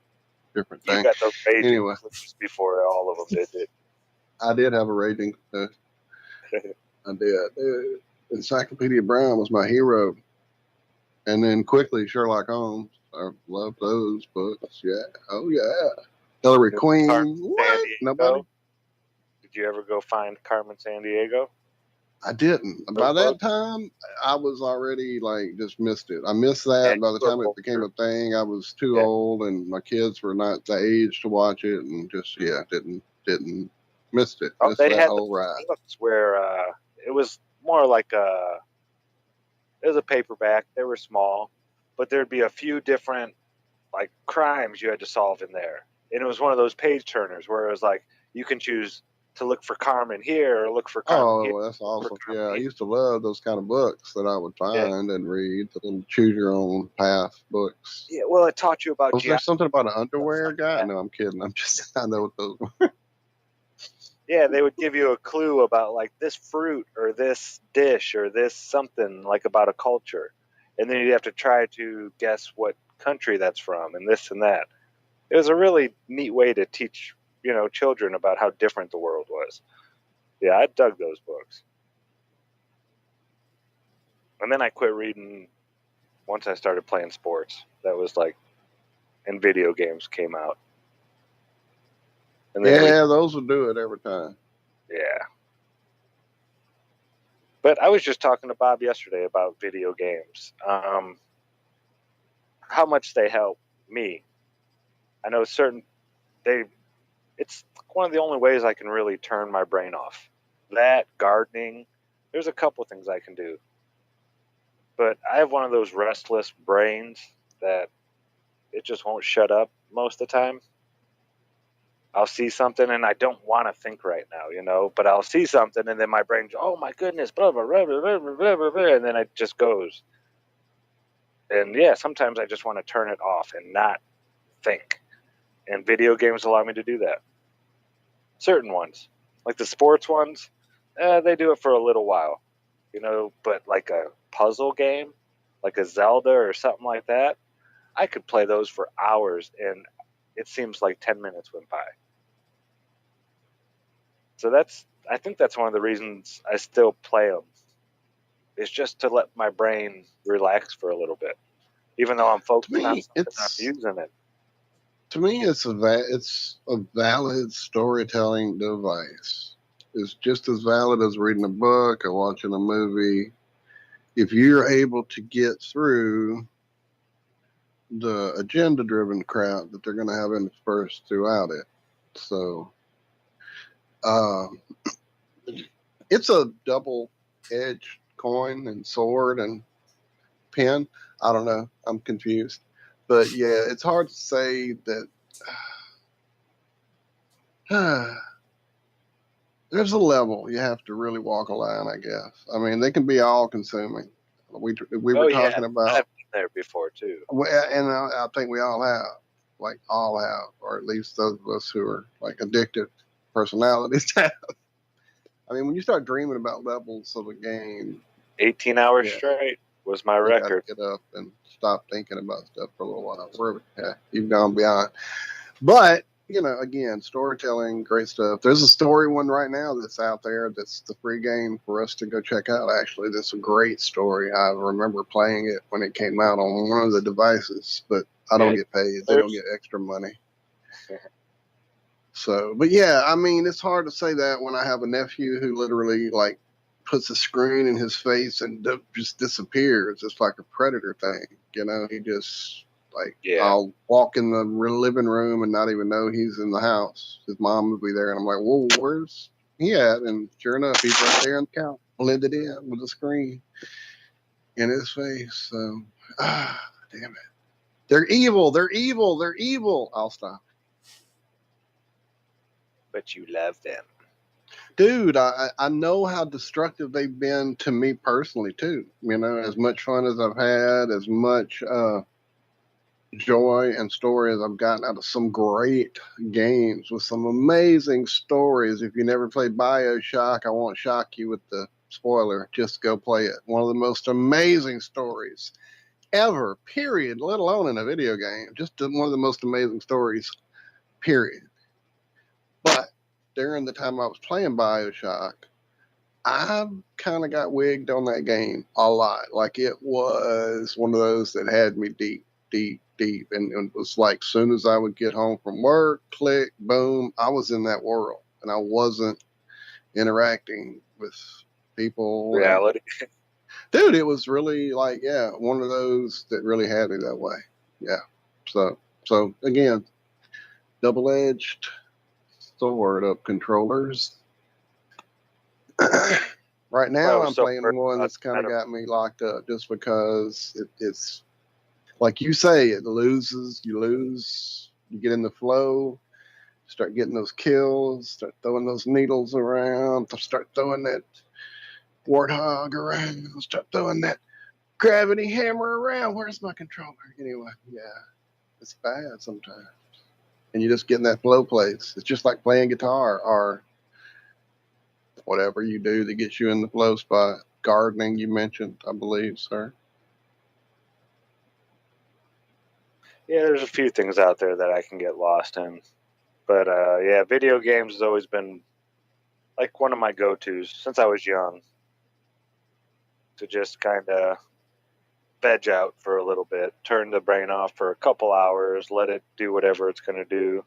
different thing. You got those raging clips before all of them did. I did have a raging. I did. Encyclopedia Brown was my hero, and then quickly Sherlock Holmes. I loved those books. Yeah. Oh yeah. Hillary Queen. What? Nobody? Did you ever go find Carmen Sandiego? I didn't. By that time, I was already just missed it. I missed that. By the time it became a thing, I was too old, and my kids were not the age to watch it, and just didn't missed it. Oh, missed they that had whole ride. books where it was more like it was a paperback. They were small, but there'd be a few different crimes you had to solve in there. And it was one of those page turners where it was like you can choose to look for Carmen here or look for Carmen here. Oh, that's awesome. Yeah, I used to love those kind of books that I would find and read, the little choose your own path books. Yeah, well, it taught you about Was there something about an underwear guy? No, I'm kidding. I know what those were. Yeah, they would give you a clue about like this fruit or this dish or this something like about a culture. And then you'd have to try to guess what country that's from and this and that. It was a really neat way to teach, children about how different the world was. Yeah, I dug those books. And then I quit reading once I started playing sports. That was like, and video games came out. And then those would do it every time. Yeah. But I was just talking to Bob yesterday about video games. How much they help me. I know it's one of the only ways I can really turn my brain off. That, gardening, there's a couple things I can do. But I have one of those restless brains that it just won't shut up most of the time. I'll see something and I don't want to think right now, but I'll see something and then my brain, oh my goodness, blah, blah, blah, blah, blah, blah, blah, blah, and then it just goes. And yeah, sometimes I just want to turn it off and not think. And video games allow me to do that. Certain ones, like the sports ones, they do it for a little while, but like a puzzle game, like a Zelda or something like that, I could play those for hours and it seems like 10 minutes went by. So I think that's one of the reasons I still play them. It's just to let my brain relax for a little bit, even though I'm focused on something, I'm using it. To me, it's a valid storytelling device. It's just as valid as reading a book or watching a movie. If you're able to get through the agenda-driven crap that they're going to have interspersed throughout it. So, it's a double-edged coin and sword and pen. I don't know. I'm confused. But yeah, it's hard to say that there's a level you have to really walk a line, I guess. I mean, they can be all-consuming. We were talking about. I've been there before too. And I think we all have, or at least those of us who are like addictive personalities have. I mean, when you start dreaming about levels of a game, 18 hours straight was my record. Get up and stop thinking about stuff for a little while. You've gone beyond. But again, storytelling, great stuff. There's a story one right now that's out there. That's the free game for us to go check out. Actually, that's a great story. I remember playing it when it came out on one of the devices, but I don't get paid. They don't get extra money. So, but yeah, I mean, it's hard to say that when I have a nephew who literally like puts a screen in his face and just disappears. It's like a predator thing. He just I'll walk in the living room and not even know he's in the house. His mom would be there, and I'm like, whoa, where's he at? And sure enough, he's right there on the couch, blended in with the screen in his face. So, damn it. They're evil. They're evil. They're evil. I'll stop. But you love them. Dude, I know how destructive they've been to me personally, too. As much fun as I've had, as much joy and story as I've gotten out of some great games with some amazing stories. If you never played BioShock, I won't shock you with the spoiler. Just go play it. One of the most amazing stories ever, period, let alone in a video game. Just one of the most amazing stories, period. But during the time I was playing BioShock, I kind of got wigged on that game a lot. Like, it was one of those that had me deep. And it was like, soon as I would get home from work, click, boom, I was in that world. And I wasn't interacting with people. Reality. Dude, it was really like, one of those that really had me that way. Yeah. So again, double-edged sword of controllers. Right now, I'm playing one that's kind of got me locked up just because it's like you say, you lose, you get in the flow, start getting those kills, start throwing those needles around, start throwing that warthog around, start throwing that gravity hammer around. Where's my controller? Anyway, yeah, it's bad sometimes. And you just get in that flow place. It's just like playing guitar or whatever you do that gets you in the flow spot. Gardening, you mentioned, I believe, sir. Yeah, there's a few things out there that I can get lost in. But yeah, video games has always been like one of my go-tos since I was young. To just kind of veg out for a little bit, turn the brain off for a couple hours, let it do whatever it's going to do.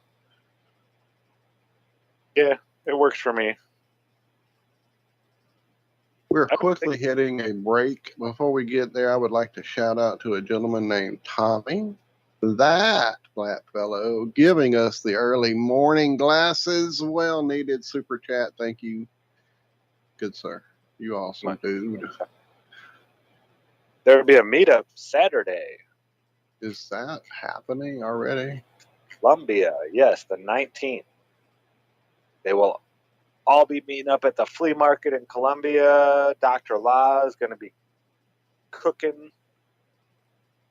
Yeah, it works for me. We're quickly hitting a break. Before we get there, I would like to shout out to a gentleman named Tommy, that flat fellow, giving us the early morning glasses. Well needed super chat. Thank you. Good sir. You awesome dude. There'll be a meetup Saturday. Is that happening already? Columbia, yes, the 19th. They will all be meeting up at the flea market in Columbia. Dr. La is going to be cooking.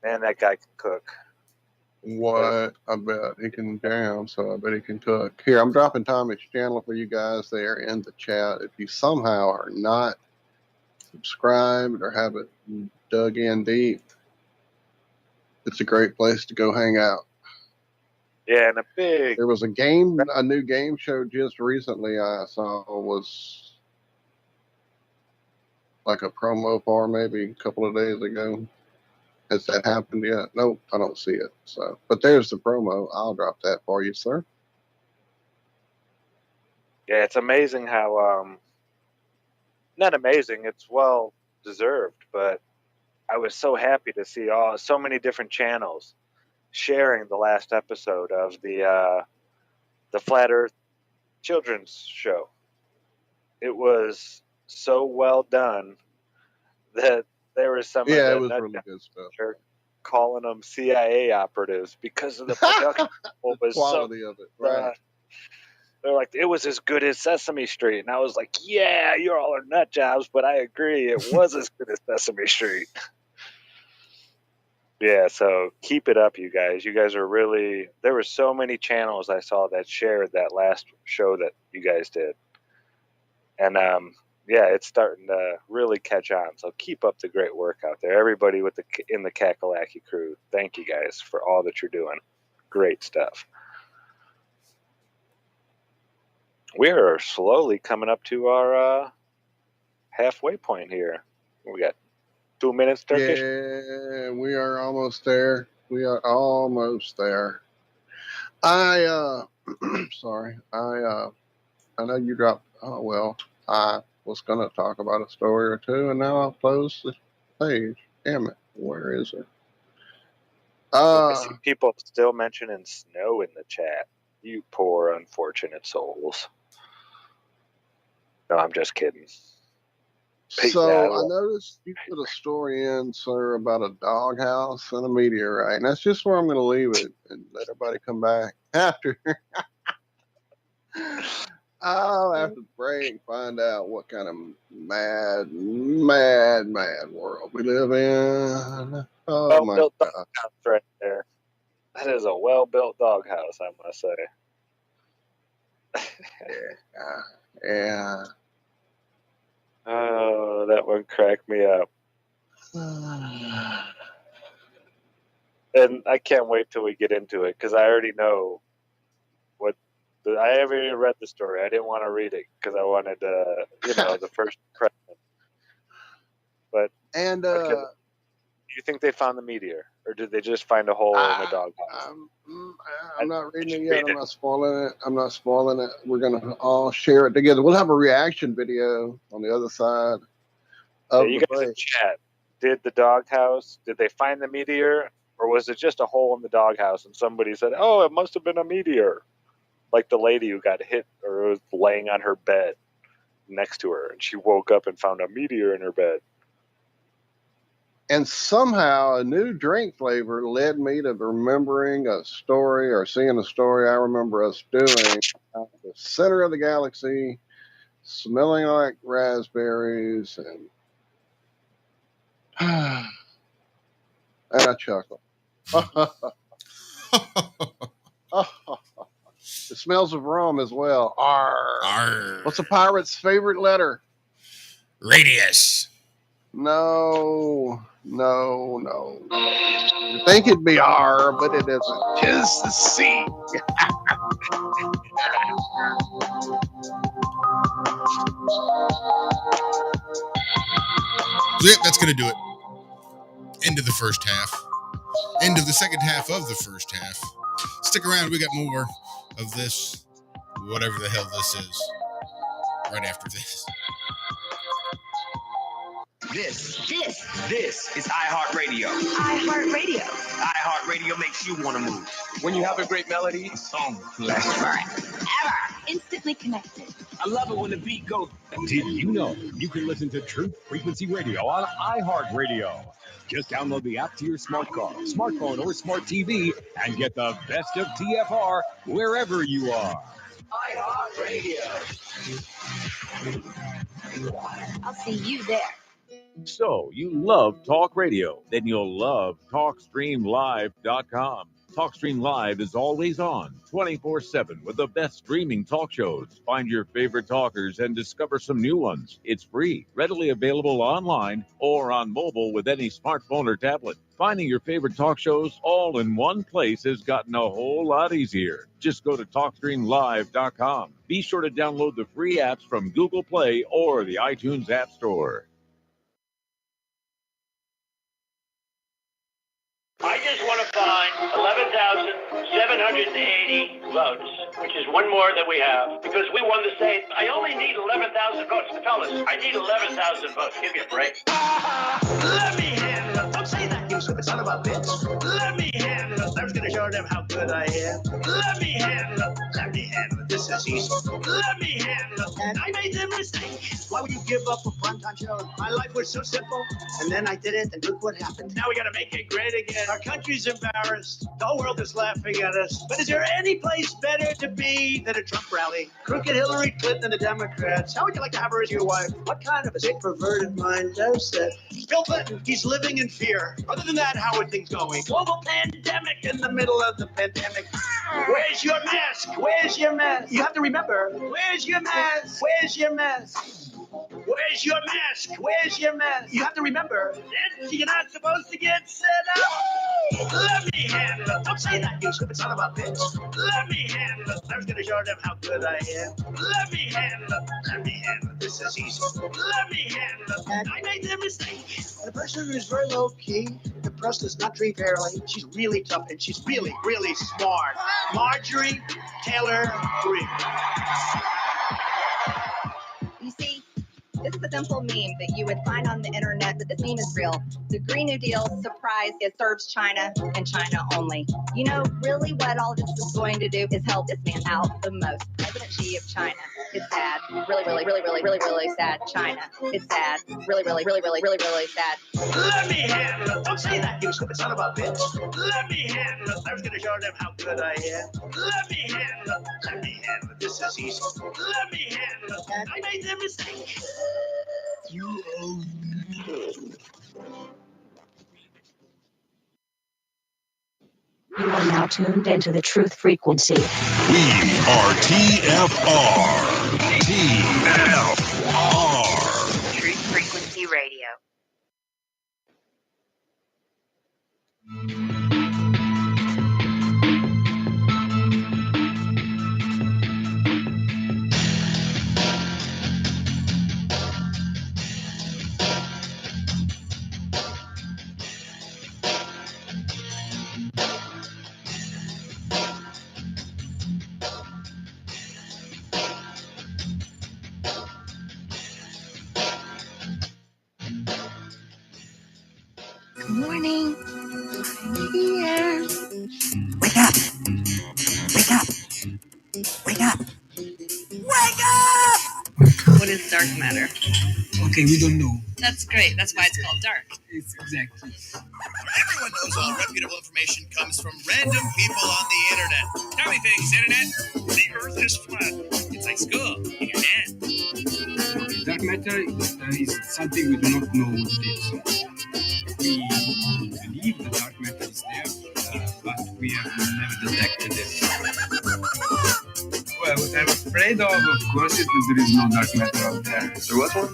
Man, that guy can cook. What? I bet he can jam, so I bet he can cook. Here, I'm dropping Tommy's channel for you guys there in the chat. If you somehow are not subscribed or have it dug in deep, it's a great place to go hang out. Yeah, and there was a new game show just recently I saw was like a promo for maybe a couple of days ago. Has that happened yet? Nope, I don't see it. So, but there's the promo. I'll drop that for you, sir. Yeah, it's amazing how, not amazing, it's well deserved, but I was so happy to see so many different channels sharing the last episode of the Flat Earth Children's Show. It was so well done that there was some it of was the really good stuff. Calling them CIA operatives because of the production. The quality of it, right? They're like, it was as good as Sesame Street. And I was like, yeah, you're all are nut jobs, but I agree. It was as good as Sesame Street. Yeah, so keep it up, you guys. You guys are really, there were so many channels I saw that shared that last show that you guys did. And yeah, it's starting to really catch on. So keep up the great work out there. Everybody in the Kakalaki crew, thank you guys for all that you're doing. Great stuff. We are slowly coming up to our halfway point here. We got 2 minutes, Turkish? Yeah, we are almost there. We are almost there. Sorry. I know you dropped, oh, well, I was going to talk about a story or two, and now I've closed the page. Damn it. Where is it? I see people still mentioning snow in the chat. You poor, unfortunate souls. No, I'm just kidding. So I noticed you put a story in, sir, about a doghouse and a meteorite, and that's just where I'm going to leave it and let everybody come back after. After the break, find out what kind of mad world we live in. Oh my God! Doghouse right there. That is a well-built doghouse, I must say. Yeah. Oh, that one cracked me up. And I can't wait till we get into it because I already know what. I already read the story. I didn't want to read it because I wanted, the first impression. But do you think they found the meteor, or did they just find a hole in the doghouse? I'm not reading it yet. I'm not spoiling it. We're gonna all share it together. We'll have a reaction video on the other side of you the guys in break. chat, did they find the meteor, or was it just a hole in the doghouse and somebody said, oh, it must have been a meteor? Like the lady who got hit or was laying on her bed next to her, and she woke up and found a meteor in her bed. And somehow a new drink flavor led me to remembering a story or seeing a story I remember us doing out the center of the galaxy, smelling like raspberries, and I chuckle. It smells of rum as well. Arr. Arr. What's a pirate's favorite letter? Radius. No. You think it'd be R, but it isn't. 'Tis the C. Yep, that's going to do it. End of the first half. End of the second half of the first half. Stick around. We got more of this, whatever the hell this is, right after this. This is iHeartRadio. iHeartRadio. iHeartRadio makes you want to move. When you have a great melody, a song lasts Ever. Instantly connected. I love it when the beat goes. Did you know you can listen to Truth Frequency Radio on iHeartRadio? Just download the app to your smart car, smartphone, or smart TV and get the best of TFR wherever you are. iHeartRadio. I'll see you there. So, you love talk radio? Then you'll love TalkStreamLive.com. TalkStream Live is always on, 24/7, with the best streaming talk shows. Find your favorite talkers and discover some new ones. It's free, readily available online or on mobile with any smartphone or tablet. Finding your favorite talk shows all in one place has gotten a whole lot easier. Just go to TalkStreamLive.com. Be sure to download the free apps from Google Play or the iTunes App Store. I just want to find 11,780 votes, which is one more than we have, because we won the state. I only need 11,000 votes. Fellas, I need 11,000 votes. Give me a break. Let me handle it. Don't say that, you stupid son of a bitch. Let me handle it. I was going to show them how good I am. Let me handle it. Let me handle it. This is easy. Let me handle it. And I made the mistake. Why would you give up a primetime show? My life was so simple. And then I did it, and look what happened. Now we got to make it great again. Our country's embarrassed. The whole world is laughing at us. But is there any place better to be than a Trump rally? Crooked Hillary Clinton and the Democrats. How would you like to have her as your wife? What kind of a sick, perverted mind does that? Bill Clinton, he's living in fear. Other than that, how are things going? Global pandemic in the middle of the pandemic. Where's your mask? Where's your mask? You have to remember, where's your mask? Where's your mask? Where's your mask? Where's your mask? You have to remember that you're not supposed to get set up. Let me handle it. Don't say that, you stupid son of a bitch. Let me handle it. I was going to show them how good I am. Let me handle it. Let me handle it. This is easy. Let me handle it. And I made the mistake. The person who's very low key, depressed does not treat fairly. She's really tough and she's really, really smart. Marjorie Taylor Greene. You see, this is a simple meme that you would find on the internet, but this meme is real. The Green New Deal surprise, it serves China and China only. You know, really what all this is going to do is help this man out the most. President Xi of China. It's sad. Really, really, really, really, really, really sad. China. It's sad. Really, really, really, really, really, really sad. Let me handle it. Don't say that, you stupid son of a bitch. Let me handle it. I was going to show them how good I am. Let me handle it. Let me handle it. This is easy. Let me handle it. And I made the mistake. You owe me. You are now tuned into the truth frequency. We are TFR. TFR. Truth Frequency Radio. Good morning. I'm here. Wake up! Wake up! Wake up! Wake up! What is dark matter? Okay, we don't know. That's great. That's why it's called dark. It's exactly. Everyone knows all reputable information comes from random people on the internet. Tell me things, internet. The earth is flat. It's like school in your hand. Dark matter is something we do not know what it is. We believe the dark matter is there, but we have never detected it. Well, what I'm afraid of course, is that there is no dark matter out there. There was one?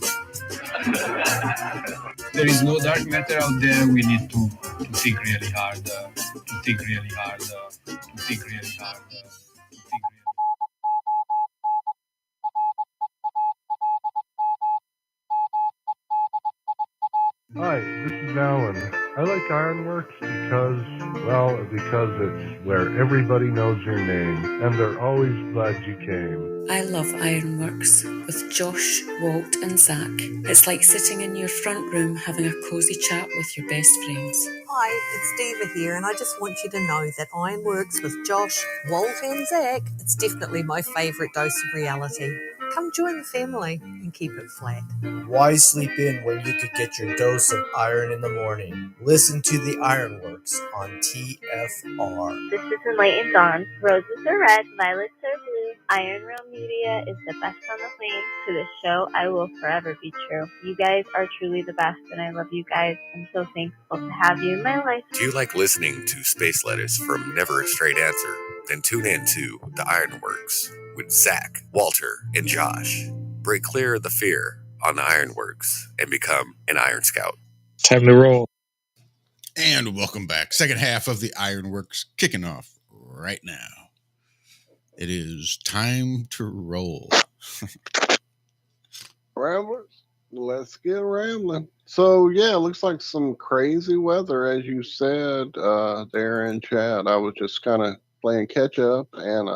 There is no dark matter out there. We need to think really hard. Hi, this is Alan. I like Ironworx because it's where everybody knows your name, and they're always glad you came. I love Ironworx with Josh, Walt and Zach. It's like sitting in your front room having a cosy chat with your best friends. Hi, it's Diva here, and I just want you to know that Ironworx with Josh, Walt and Zach, it's definitely my favourite dose of reality. Come join the family and keep it flat. Why sleep in when you could get your dose of iron in the morning? Listen to the Ironworx on TFR. This is Enlightened Dawn. Roses are red, violets are blue. Iron Realm Media is the best on the planet. To this show, I will forever be true. You guys are truly the best, and I love you guys. I'm so thankful to have you in my life. Do you like listening to space letters from Never a Straight Answer? Then tune in to the Ironworx with Zach, Walter, and Josh. Break clear of the fear on the Ironworx and become an Iron Scout. Time to roll. And welcome back. Second half of the Ironworx kicking off right now. It is time to roll. Ramblers, let's get rambling. So, yeah, it looks like some crazy weather, as you said, there in chat. I was just kind of playing catch up, and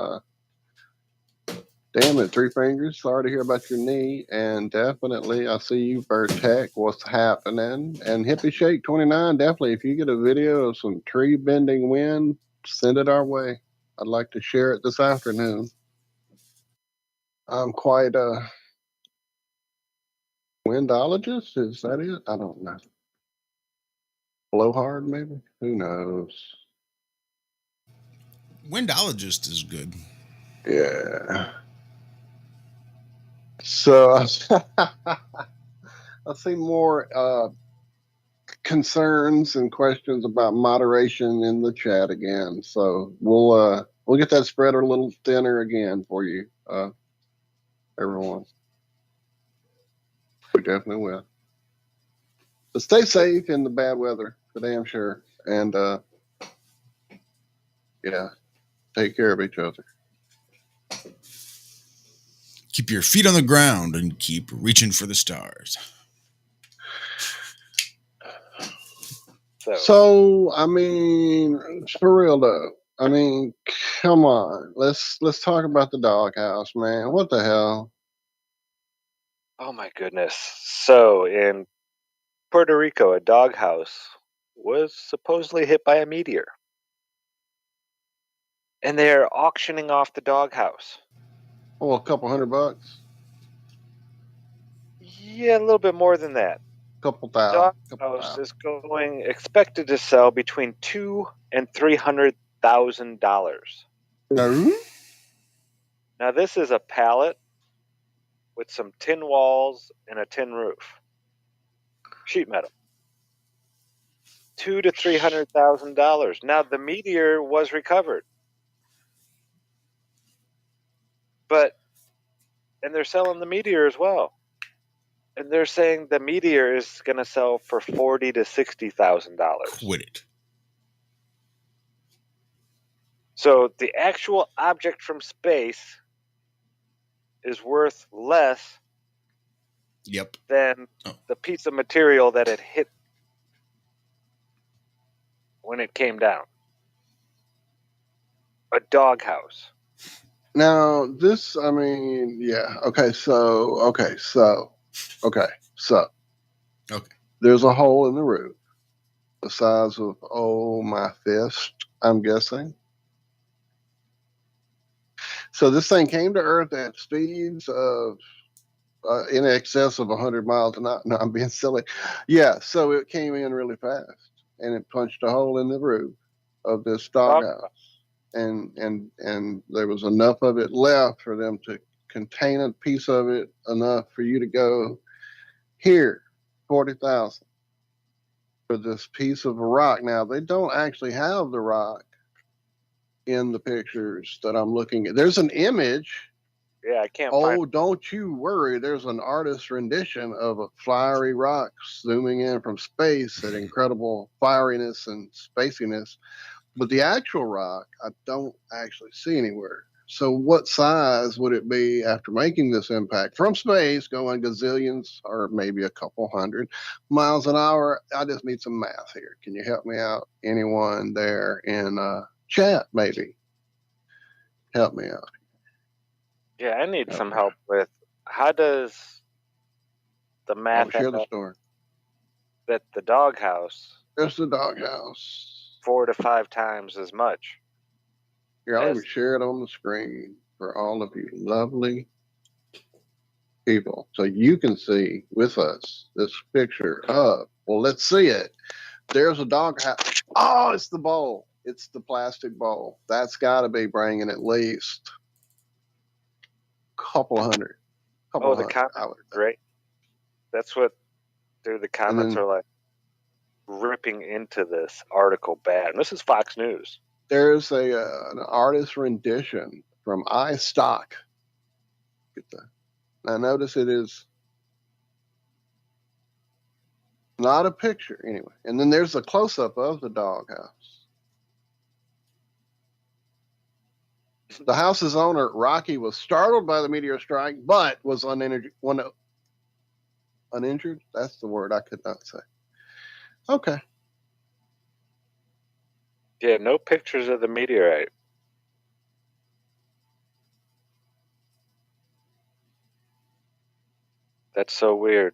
damn it, Three Fingers, sorry to hear about your knee, and definitely, I see you, Bert Tech, what's happening, and Hippie Shake 29, definitely, if you get a video of some tree bending wind, send it our way. I'd like to share it this afternoon. I'm quite a windologist, is that it? I don't know. Blowhard, maybe? Who knows? Windologist is good. Yeah. So I see more concerns and questions about moderation in the chat again. So we'll get that spread a little thinner again for you, everyone. We definitely will. But stay safe in the bad weather, for damn sure. And yeah, take care of each other. Keep your feet on the ground and keep reaching for the stars. So I mean, for real though, I mean, come on, let's talk about the doghouse, man. What the hell? Oh my goodness. So in Puerto Rico, a doghouse was supposedly hit by a meteor. And they're auctioning off the doghouse. Oh, a couple $100? Yeah, a little bit more than that. Couple thousand. Doghouse is expected to sell between $200,000 and $300,000. No. Now this is a pallet with some tin walls and a tin roof. Sheet metal. $200,000 to $300,000. Now the meteor was recovered. And they're selling the meteor as well. And they're saying the meteor is going to sell for $40,000 to $60,000. Quit it. So the actual object from space is worth less than the piece of material that it hit when it came down. A doghouse. Now, this, I mean, yeah. Okay, so. There's a hole in the roof the size of, my fist, I'm guessing. So this thing came to Earth at speeds of in excess of 100 miles an hour. No, I'm being silly. Yeah, so it came in really fast, and it punched a hole in the roof of this doghouse, and there was enough of it left for them to contain a piece of it enough for you to go here, 40,000 for this piece of rock. Now they don't actually have the rock in the pictures that I'm looking at. There's an image. Yeah, I can't find. Oh, don't you worry. There's an artist's rendition of a fiery rock zooming in from space at incredible fieriness and spaciness. But the actual rock, I don't actually see anywhere. So what size would it be after making this impact from space, going gazillions or maybe a couple hundred miles an hour? I just need some math here. Can you help me out? Anyone there in chat, maybe? Help me out. Yeah, I need some help with how does the math share the story. That the doghouse It's the doghouse 4 to 5 times as much. Here, I'll even share it on the screen for all of you lovely people, so you can see with us this picture of. Well, let's see it. There's a doghouse. Oh, it's the bowl. It's the plastic bowl. That's got to be bringing at least a couple hundred. The comments are great. That's what, dude. The comments are like ripping into this article bad. And this is Fox News. There's an artist rendition from iStock. Now notice it is not a picture anyway. And then there's a close-up of the doghouse. The house's owner, Rocky, was startled by the meteor strike, but was uninjured. Uninjured? That's the word I could not say. Okay. Yeah, no pictures of the meteorite. That's so weird.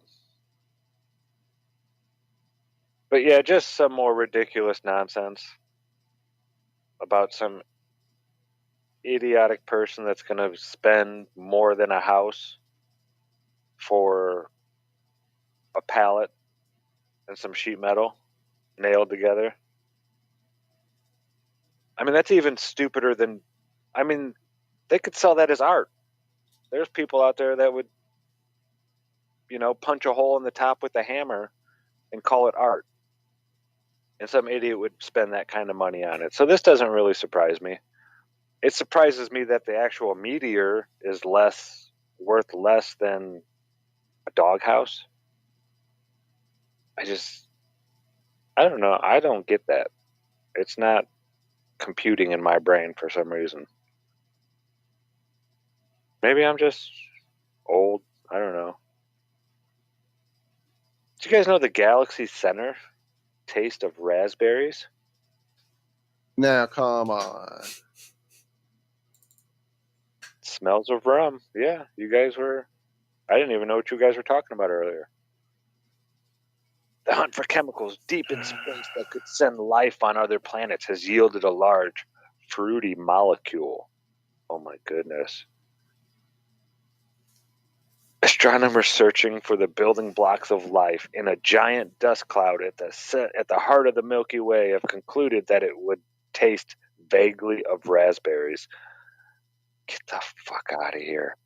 But yeah, just some more ridiculous nonsense about some idiotic person that's going to spend more than a house for a pallet and some sheet metal nailed together. I mean, that's even stupider than, I mean, they could sell that as art. There's people out there that would, punch a hole in the top with a hammer and call it art. And some idiot would spend that kind of money on it. So this doesn't really surprise me. It surprises me that the actual meteor is worth less than a doghouse. I don't know. I don't get that. It's not computing in my brain for some reason. Maybe I'm just old. I don't know. Do you guys know the Galaxy Center taste of raspberries? Now, come on. Smells of rum. Yeah, you guys were. I didn't even know what you guys were talking about earlier. The hunt for chemicals deep in space that could send life on other planets has yielded a large, fruity molecule. Oh my goodness. Astronomers searching for the building blocks of life in a giant dust cloud at the heart of the Milky Way have concluded that it would taste vaguely of raspberries. Get the fuck out of here.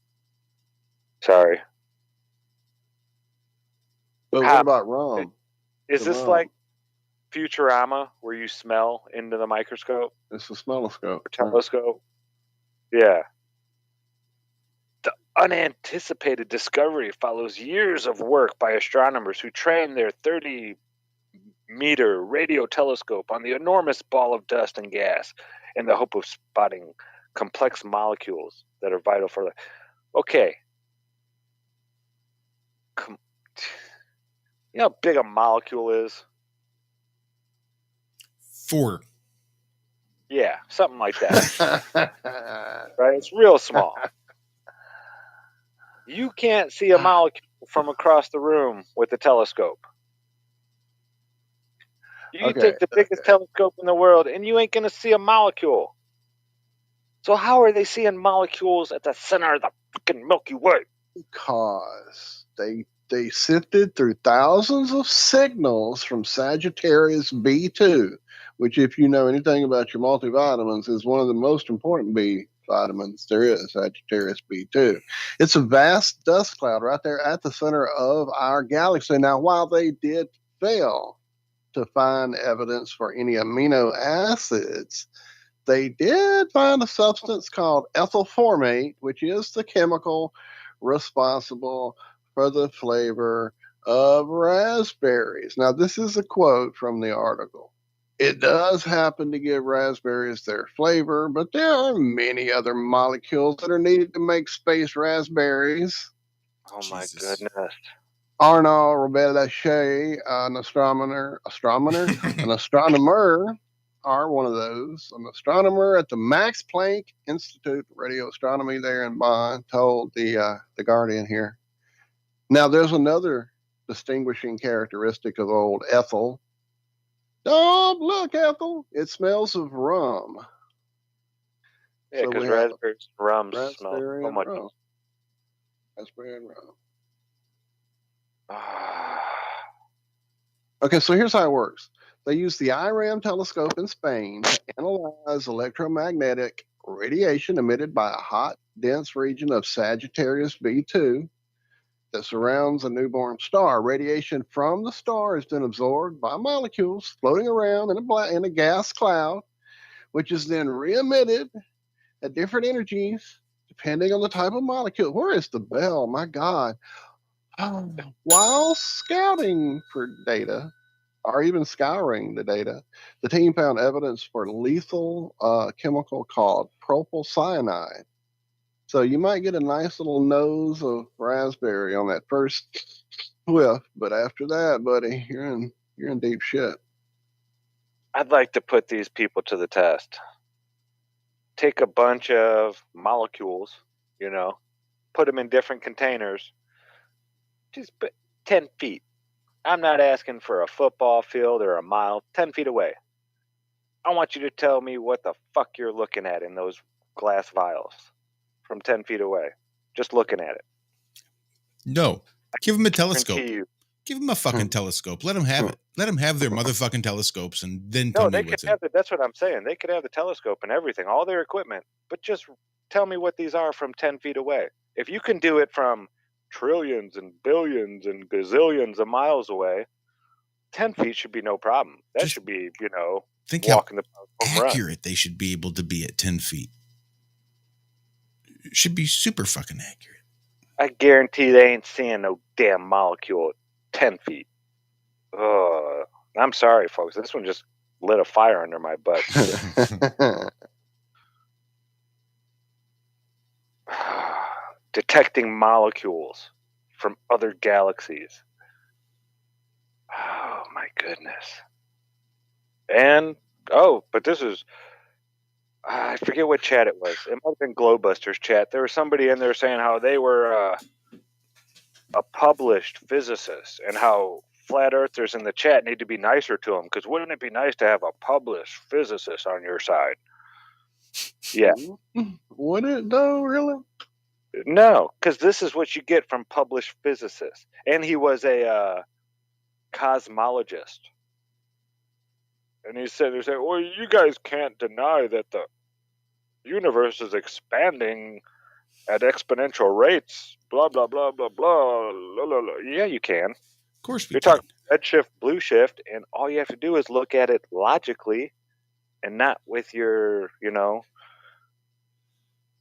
Sorry. But what about rum? Is this like Futurama where you smell into the microscope? It's a smelloscope. Or telescope. Yeah. The unanticipated discovery follows years of work by astronomers who trained their 30-meter radio telescope on the enormous ball of dust and gas in the hope of spotting complex molecules that are vital for life. Okay. You know how big a molecule is? 4. Yeah, something like that. Right? It's real small. You can't see a molecule from across the room with the telescope. You take the biggest telescope in the world and you ain't going to see a molecule. So how are they seeing molecules at the center of the freaking Milky Way? Because they sifted through thousands of signals from Sagittarius B2, which, if you know anything about your multivitamins, is one of the most important B vitamins there is, Sagittarius B2. It's a vast dust cloud right there at the center of our galaxy. Now, while they did fail to find evidence for any amino acids, they did find a substance called ethyl formate, which is the chemical responsible for the flavor of raspberries. Now, this is a quote from the article. It does happen to give raspberries their flavor, but there are many other molecules that are needed to make space raspberries. Oh my goodness. Arnaud Robert-Lachey, an astronomer, are one of those. An astronomer at the Max Planck Institute of Radio Astronomy there in Bonn told the Guardian here. Now, there's another distinguishing characteristic of old ethyl. Oh, look, ethyl! It smells of rum. Yeah, So because we have raspberries, rum smell raspberry so and much. rum. Raspberry and rum. Okay, so here's how it works. They use the Iridium telescope in Spain to analyze electromagnetic radiation emitted by a hot, dense region of Sagittarius B2 that surrounds a newborn star. Radiation from the star is then absorbed by molecules floating around in a gas cloud, which is then re-emitted at different energies depending on the type of molecule. Where is the bell? My God. While scouting for data, or even scouring the data, the team found evidence for lethal chemical called propyl cyanide. So you might get a nice little nose of raspberry on that first whiff, but after that, buddy, you're in deep shit. I'd like to put these people to the test. Take a bunch of molecules, put them in different containers, just 10 feet. I'm not asking for a football field or a mile, 10 feet away. I want you to tell me what the fuck you're looking at in those glass vials from 10 feet away. Just looking at it. No. Give them a telescope. You. Give them a fucking telescope. Let them have it. Let them have their motherfucking telescopes and then No, tell they me could what's in have it. That's what I'm saying. They could have the telescope and everything, all their equipment, but just tell me what these are from 10 feet away. If you can do it from trillions and billions and gazillions of miles away, 10 feet should be no problem. That should be, Think walking how the home run. accurate they should be able to be at 10 feet. It should be super fucking accurate. I guarantee they ain't seeing no damn molecule at 10 feet. I'm sorry, folks. This one just lit a fire under my butt. Detecting molecules from other galaxies. Oh, my goodness. And, but this is, I forget what chat it was. It might have been Glowbusters chat. There was somebody in there saying how they were a published physicist and how flat earthers in the chat need to be nicer to them, because wouldn't it be nice to have a published physicist on your side? Yeah. Would it though, really? No, because this is what you get from published physicists. And he was a cosmologist. And he said, well, you guys can't deny that the universe is expanding at exponential rates. Blah, blah, blah, blah, blah. La, la, la. Yeah, you can. Of course we You're talking red shift, blue shift, and all you have to do is look at it logically and not with your,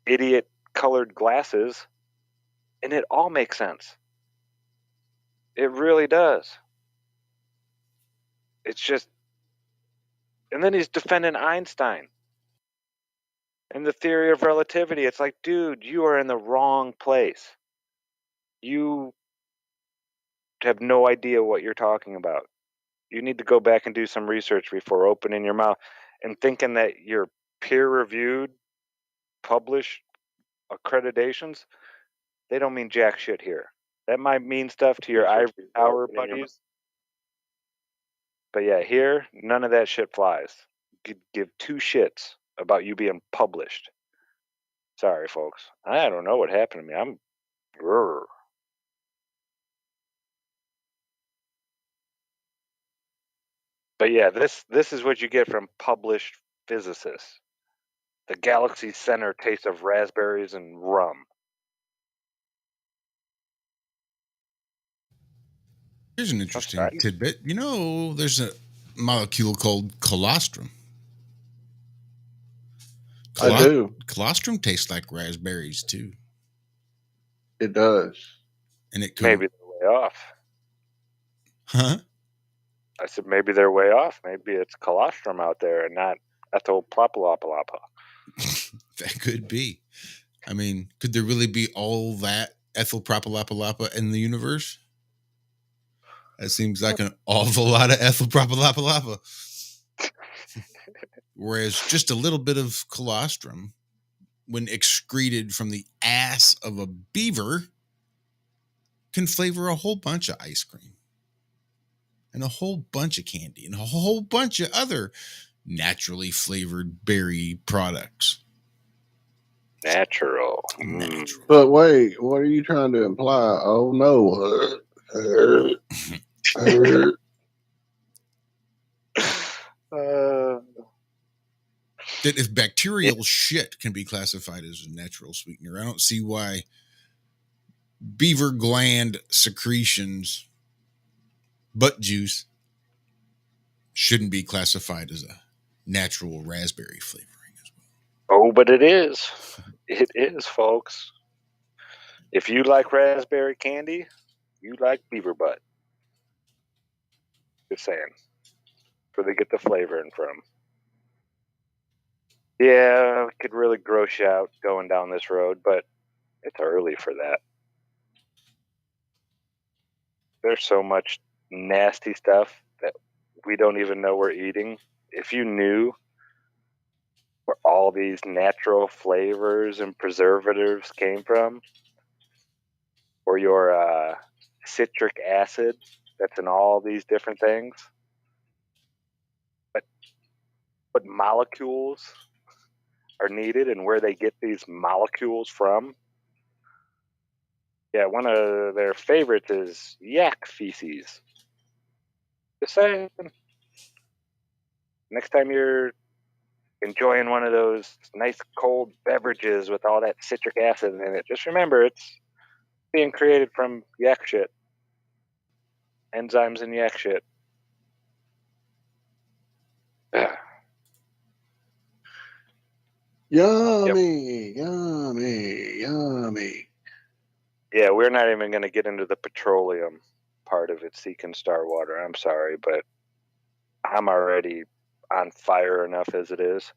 idiot colored glasses, and it all makes sense. It really does. It's just, and then he's defending Einstein and the theory of relativity. It's like, dude, you are in the wrong place. You have no idea what you're talking about. You need to go back and do some research before opening your mouth and thinking that your peer-reviewed, published accreditations, they don't mean jack shit here. That might mean stuff to your ivory tower buddies. But yeah, here, none of that shit flies. Give two shits about you being published. Sorry, folks. I don't know what happened to me. I'm Grr. But yeah, this is what you get from published physicists. The galaxy center taste of raspberries and rum. Here's an interesting tidbit. You know, there's a molecule called colostrum. I do. Colostrum tastes like raspberries too. It does. And it could maybe they're way off. Huh? I said maybe they're way off. Maybe it's colostrum out there and not ethylpropylopalapa. That could be. I mean, could there really be all that ethylpropylopalapa in the universe? That seems like an awful lot of ethylpropylopalapa. Whereas just a little bit of colostrum, when excreted from the ass of a beaver, can flavor a whole bunch of ice cream and a whole bunch of candy and a whole bunch of other naturally flavored berry products. Natural. But wait, what are you trying to imply? Oh no. That if bacterial shit can be classified as a natural sweetener, I don't see why beaver gland secretions, butt juice, shouldn't be classified as a natural raspberry flavoring as well. Oh, but it is. It is, folks. If you like raspberry candy, you like beaver butt. Just saying. Where they get the flavoring from. Yeah, it could really gross you out going down this road, but it's early for that. There's so much nasty stuff that we don't even know we're eating. If you knew where all these natural flavors and preservatives came from, or your citric acid that's in all these different things, but molecules are needed and where they get these molecules from. Yeah, one of their favorites is yak feces. Just saying. Next time you're enjoying one of those nice cold beverages with all that citric acid in it, just remember it's being created from yak shit. Enzymes in yak shit. Yummy, yummy, yummy. Yeah, we're not even going to get into the petroleum part of it, Seeking Star Water. I'm sorry, but I'm already on fire enough as it is.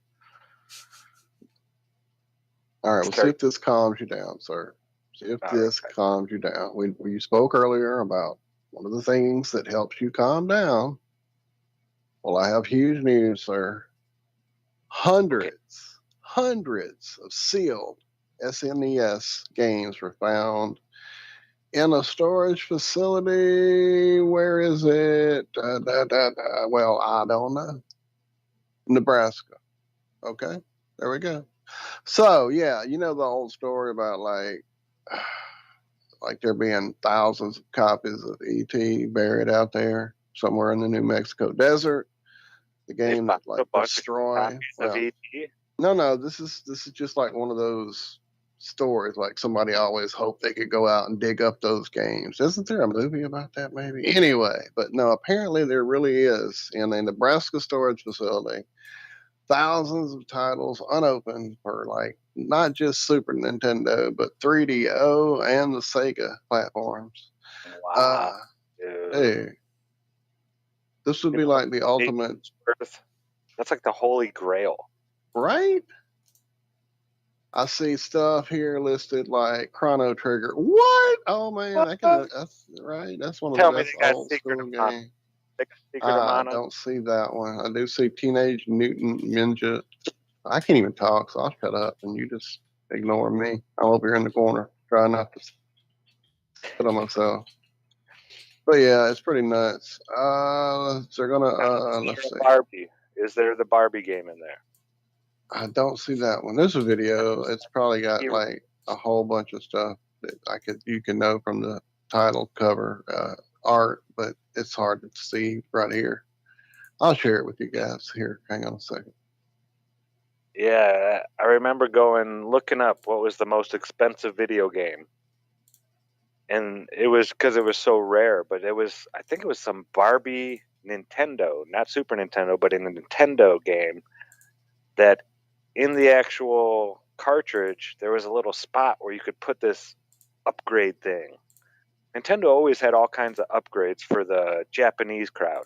All right, well, see if this calms you down, sir. See if this calms you down. We spoke earlier about one of the things that helps you calm down. Well, I have huge news, sir. Hundreds of sealed SNES games were found in a storage facility. Where is it? Well, I don't know. Nebraska. Okay, there we go. So, yeah, you know the old story about like there being thousands of copies of E.T. buried out there somewhere in the New Mexico desert. The game that like destroy. No, this is just like one of those stories. Like somebody always hoped they could go out and dig up those games. Isn't there a movie about that? Maybe. Anyway, but no, apparently there really is in a Nebraska storage facility. Thousands of titles unopened for like not just Super Nintendo, but 3DO and the Sega platforms. Wow. Dude. This would be like the ultimate. That's like the holy grail. Right? I see stuff here listed like Chrono Trigger. What? Oh man, that's right. That's one of the best old school games. I don't see that one. I do see Teenage Mutant Ninja. I can't even talk, so I'll shut up and you just ignore me. I'm over here in the corner trying not to spit on myself. But yeah, it's pretty nuts. They're gonna let's see. Barbie. Is there the Barbie game in there? I don't see that one. There's a video. It's probably got like a whole bunch of stuff. You can know from the title cover art, but it's hard to see right here. I'll share it with you guys here. Hang on a second. Yeah, I remember looking up what was the most expensive video game. And it was because it was so rare, but I think it was some Barbie Nintendo, not Super Nintendo, but in a Nintendo game that in the actual cartridge, there was a little spot where you could put this upgrade thing. Nintendo always had all kinds of upgrades for the Japanese crowd.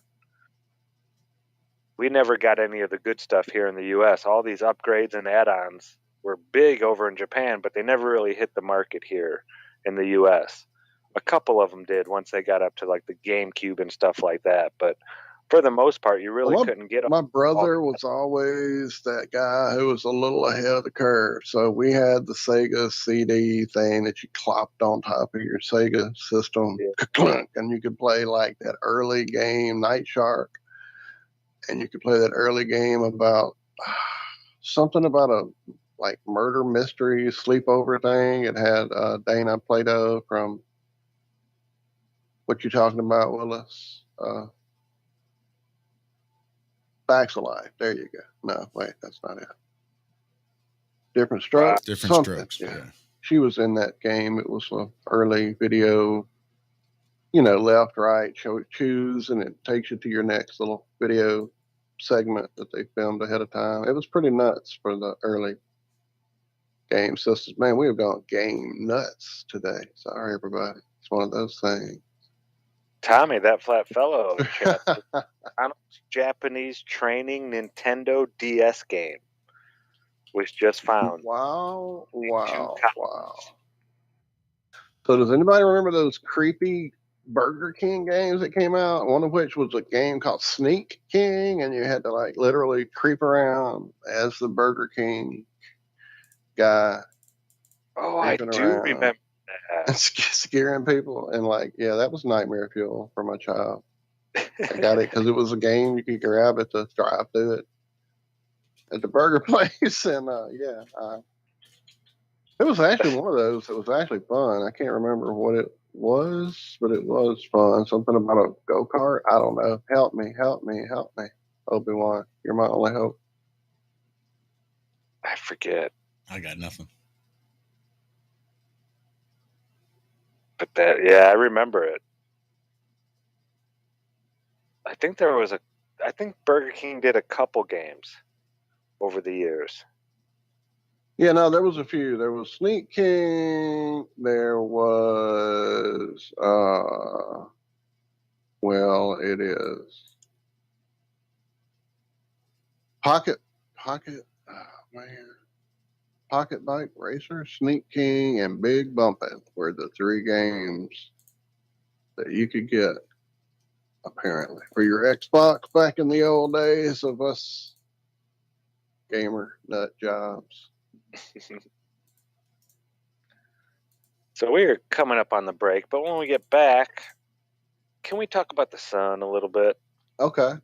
We never got any of the good stuff here in the US. All these upgrades and add-ons were big over in Japan, but they never really hit the market here in the US. A couple of them did once they got up to like the GameCube and stuff like that, but for the most part, you really couldn't get them. My brother was always that guy who was a little ahead of the curve. So we had the Sega CD thing that you clopped on top of your Sega system, and you could play like that early game, Night Shark, and you could play that early game about something about a like murder mystery sleepover thing. It had Dana Plato from What You Talking About, Willis? Facts of Life. There you go. No, wait, that's not it. Different Strokes. Different Strokes. Yeah. She was in that game. It was an early video, left, right, choose, and it takes you to your next little video segment that they filmed ahead of time. It was pretty nuts for the early game systems. Man, we have gone game nuts today. Sorry, everybody. It's one of those things. Tommy, that flat fellow, Japanese training Nintendo DS game was just found. Wow. So does anybody remember those creepy Burger King games that came out? One of which was a game called Sneak King, and you had to like literally creep around as the Burger King guy. Oh, I do remember that. Scaring people, and that was nightmare fuel for my child. I got it because it was a game you could grab at the drive-thru at the burger place, and it was actually one of those that was actually fun. I can't remember what it was, but it was fun. Something about a go-kart. I don't know. Help me. Obi-Wan, you're my only hope. I forget. I got nothing. But I remember it. I think Burger King did a couple games over the years. Yeah, no, there was a few. There was Sneak King. There was, it is Pocket Bike Racer, Sneak King, and Big Bumpin' were the three games that you could get, apparently, for your Xbox back in the old days of us gamer nut jobs. So we're coming up on the break, but when we get back, can we talk about the sun a little bit? Okay.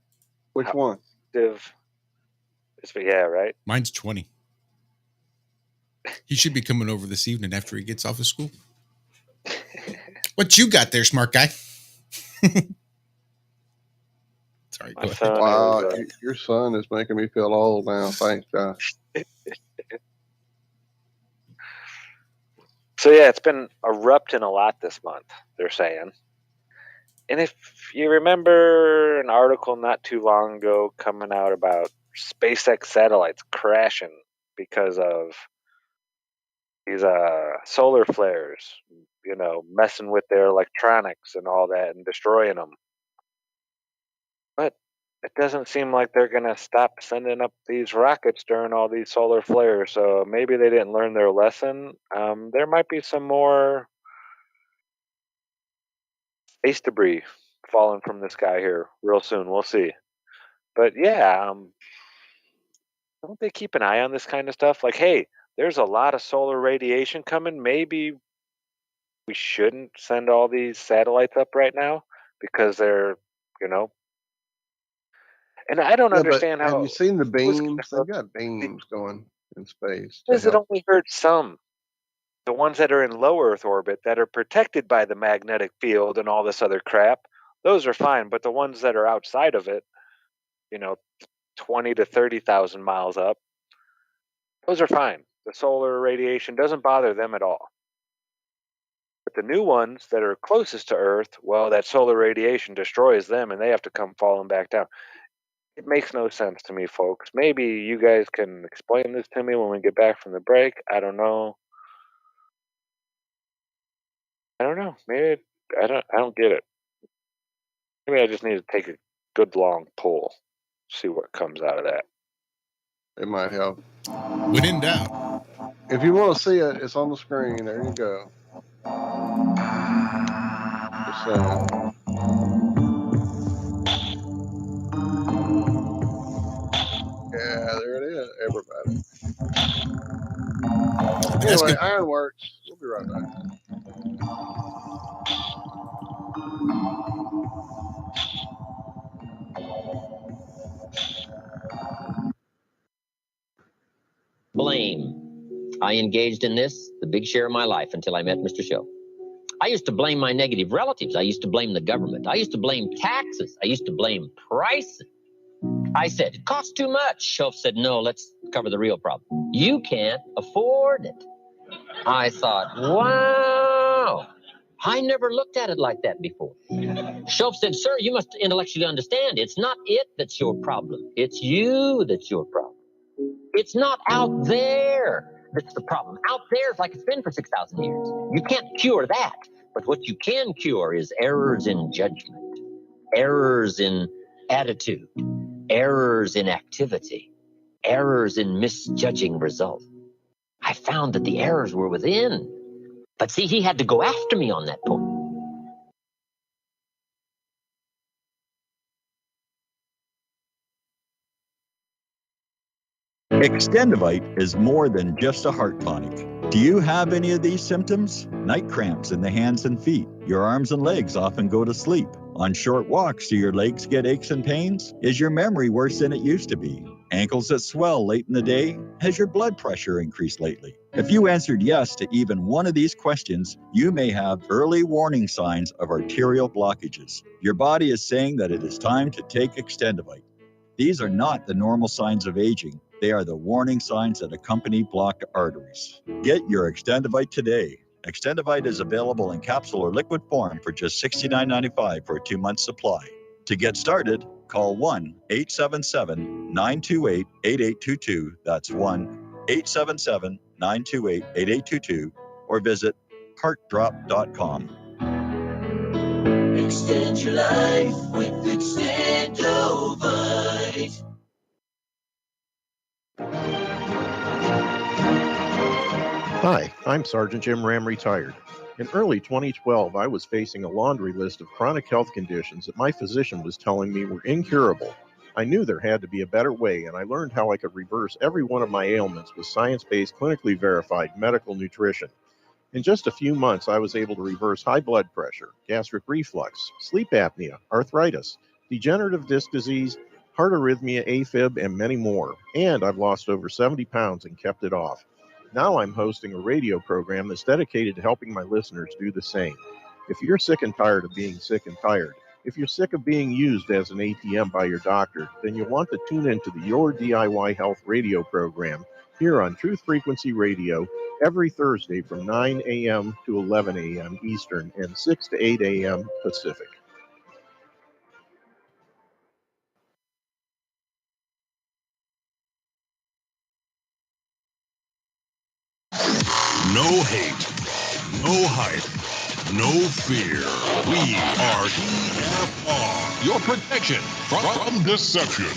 Which one? Yeah, right? Mine's 20. He should be coming over this evening after he gets off of school. What you got there, smart guy? Sorry, go ahead. Wow, your son is making me feel old now. Thanks, Josh. So it's been erupting a lot this month, they're saying. And if you remember an article not too long ago coming out about SpaceX satellites crashing because of these solar flares, messing with their electronics and all that and destroying them. But it doesn't seem like they're going to stop sending up these rockets during all these solar flares. So maybe they didn't learn their lesson. There might be some more space debris falling from the sky here real soon. We'll see. But don't they keep an eye on this kind of stuff? Like, hey, there's a lot of solar radiation coming. Maybe we shouldn't send all these satellites up right now because they're, And I don't understand how. Have you seen the beams? They've got beams going in space. It only hurt some. The ones that are in low Earth orbit that are protected by the magnetic field and all this other crap, those are fine. But the ones that are outside of it, 20 to 30,000 miles up, those are fine. The solar radiation doesn't bother them at all. But the new ones that are closest to Earth, well, that solar radiation destroys them and they have to come falling back down. It makes no sense to me, folks. Maybe you guys can explain this to me when we get back from the break. I don't know. Maybe I don't get it. Maybe I just need to take a good long pull, see what comes out of that. It might help. When in doubt. If you want to see it, it's on the screen. There you go. Just saying. Yeah, there it is, everybody. Anyway, Ironworx. We'll be right back. Blame. I engaged in this the big share of my life until I met Mr. Show. I used to blame my negative relatives. I used to blame the government. I used to blame taxes. I used to blame prices. I said, it costs too much. Show said, no, let's cover the real problem. You can't afford it. I thought, wow. I never looked at it like that before. Shoaff said, sir, you must intellectually understand. It's not it that's your problem. It's you that's your problem. It's not out there that's the problem. Out there is like it's been for 6,000 years. You can't cure that. But what you can cure is errors in judgment, errors in attitude, errors in activity, errors in misjudging results. I found that the errors were within. But see, he had to go after me on that point. Extendivite is more than just a heart tonic. Do you have any of these symptoms? Night cramps in the hands and feet. Your arms and legs often go to sleep. On short walks, do your legs get aches and pains? Is your memory worse than it used to be? Ankles that swell late in the day? Has your blood pressure increased lately? If you answered yes to even one of these questions, you may have early warning signs of arterial blockages. Your body is saying that it is time to take Extendivite. These are not the normal signs of aging. They are the warning signs that accompany blocked arteries. Get your Extendivite today. Extendivite is available in capsule or liquid form for just $69.95 for a 2-month supply. To get started, call 1-877-928-8822. That's 1-877-928-8822 or visit heartdrop.com. Extend your life with Extendovite. Hi, I'm Sergeant Jim Ram, retired. In early 2012, I was facing a laundry list of chronic health conditions that my physician was telling me were incurable. I knew there had to be a better way, and I learned how I could reverse every one of my ailments with science-based, clinically verified medical nutrition. In just a few months, I was able to reverse high blood pressure, gastric reflux, sleep apnea, arthritis, degenerative disc disease, heart arrhythmia, AFib, and many more. And I've lost over 70 pounds and kept it off. Now I'm hosting a radio program that's dedicated to helping my listeners do the same. If you're sick and tired of being sick and tired, if you're sick of being used as an ATM by your doctor, then you'll want to tune into the Your DIY Health radio program here on Truth Frequency Radio every Thursday from 9 a.m. to 11 a.m. Eastern and 6 to 8 a.m. Pacific. No hate, no hype, no fear. We are TFR. Your protection from deception.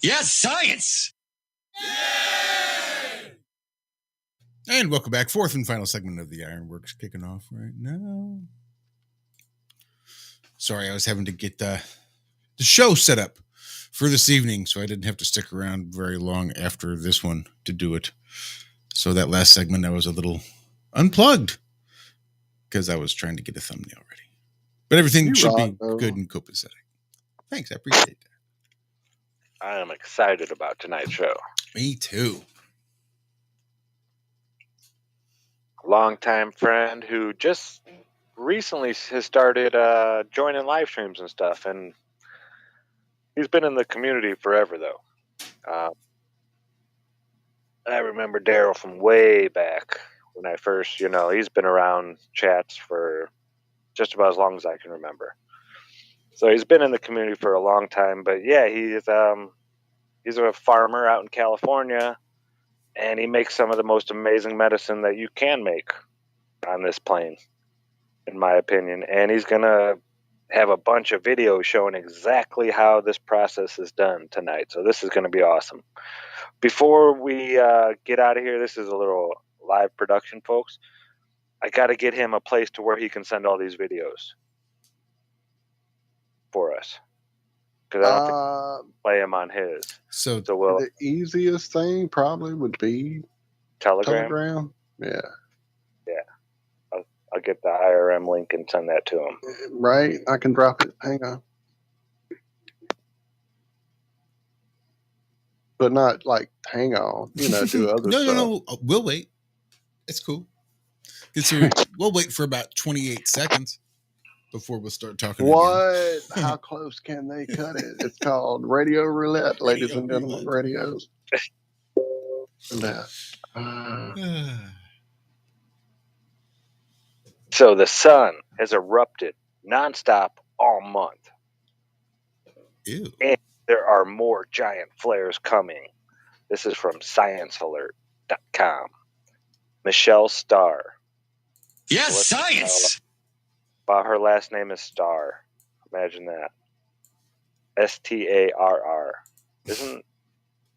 Yes, science! And welcome back. Fourth and final segment of the Ironworx kicking off right now. Sorry, I was having to get the show set up for this evening, so I didn't have to stick around very long after this one to do it. So that last segment, I was a little unplugged because I was trying to get a thumbnail ready. But everything should be good and copacetic. Thanks, I appreciate that. I am excited about tonight's show. Me too. Longtime friend who just recently has started joining live streams and stuff, and he's been in the community forever, though. I remember Daryl from way back when I first, he's been around chats for just about as long as I can remember. So he's been in the community for a long time, but yeah, he's a farmer out in California, and he makes some of the most amazing medicine that you can make on this plane, in my opinion. And he's going to have a bunch of videos showing exactly how this process is done tonight. So this is going to be awesome. Before we get out of here, this is a little live production, folks. I got to get him a place to where he can send all these videos for us. Because I don't think we can play him on his. So we'll, the easiest thing probably would be Telegram. Yeah. I'll get the IRM link and send that to him. Right. I can drop it. Hang on. But not like hang on, do other stuff. No. We'll wait. It's cool. We'll wait for about 28 seconds before we'll start talking. What? How close can they cut it? It's called Radio Roulette, ladies and gentlemen. Radios. So the sun has erupted nonstop all month. Ew. And there are more giant flares coming. This is from ScienceAlert.com. Michelle Starr. Yes, science! Wow, her last name is Starr. Imagine that. Starr. Isn't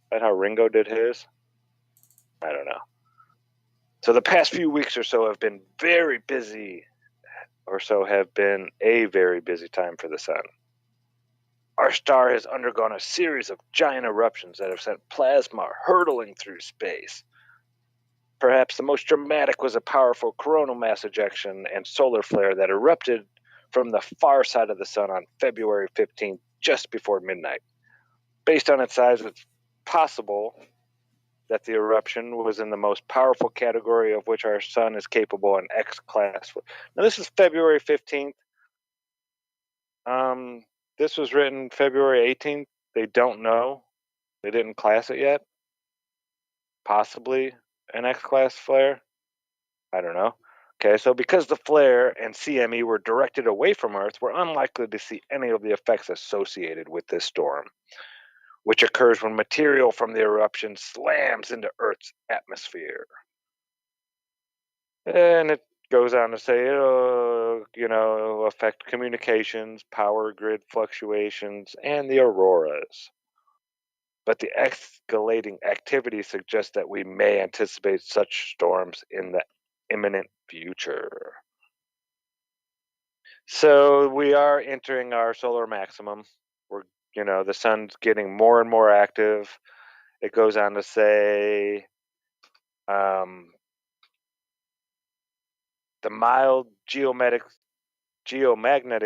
that how Ringo did his? I don't know. So the past few weeks or so have been a very busy time for the sun. Our star has undergone a series of giant eruptions that have sent plasma hurtling through space. Perhaps the most dramatic was a powerful coronal mass ejection and solar flare that erupted from the far side of the sun on February 15th, just before midnight. Based on its size, it's possible that the eruption was in the most powerful category of which our sun is capable in X-class. Now, this is February 15th. This was written February 18th. They don't know. They didn't class it yet. Possibly an X-class flare. I don't know. Okay, so because the flare and CME were directed away from Earth, we're unlikely to see any of the effects associated with this storm, which occurs when material from the eruption slams into Earth's atmosphere. And it goes on to say it'll affect communications, power grid fluctuations, and the auroras. But the escalating activity suggests that we may anticipate such storms in the imminent future. So we are entering our solar maximum. The sun's getting more and more active. It goes on to say the mild geomagnetic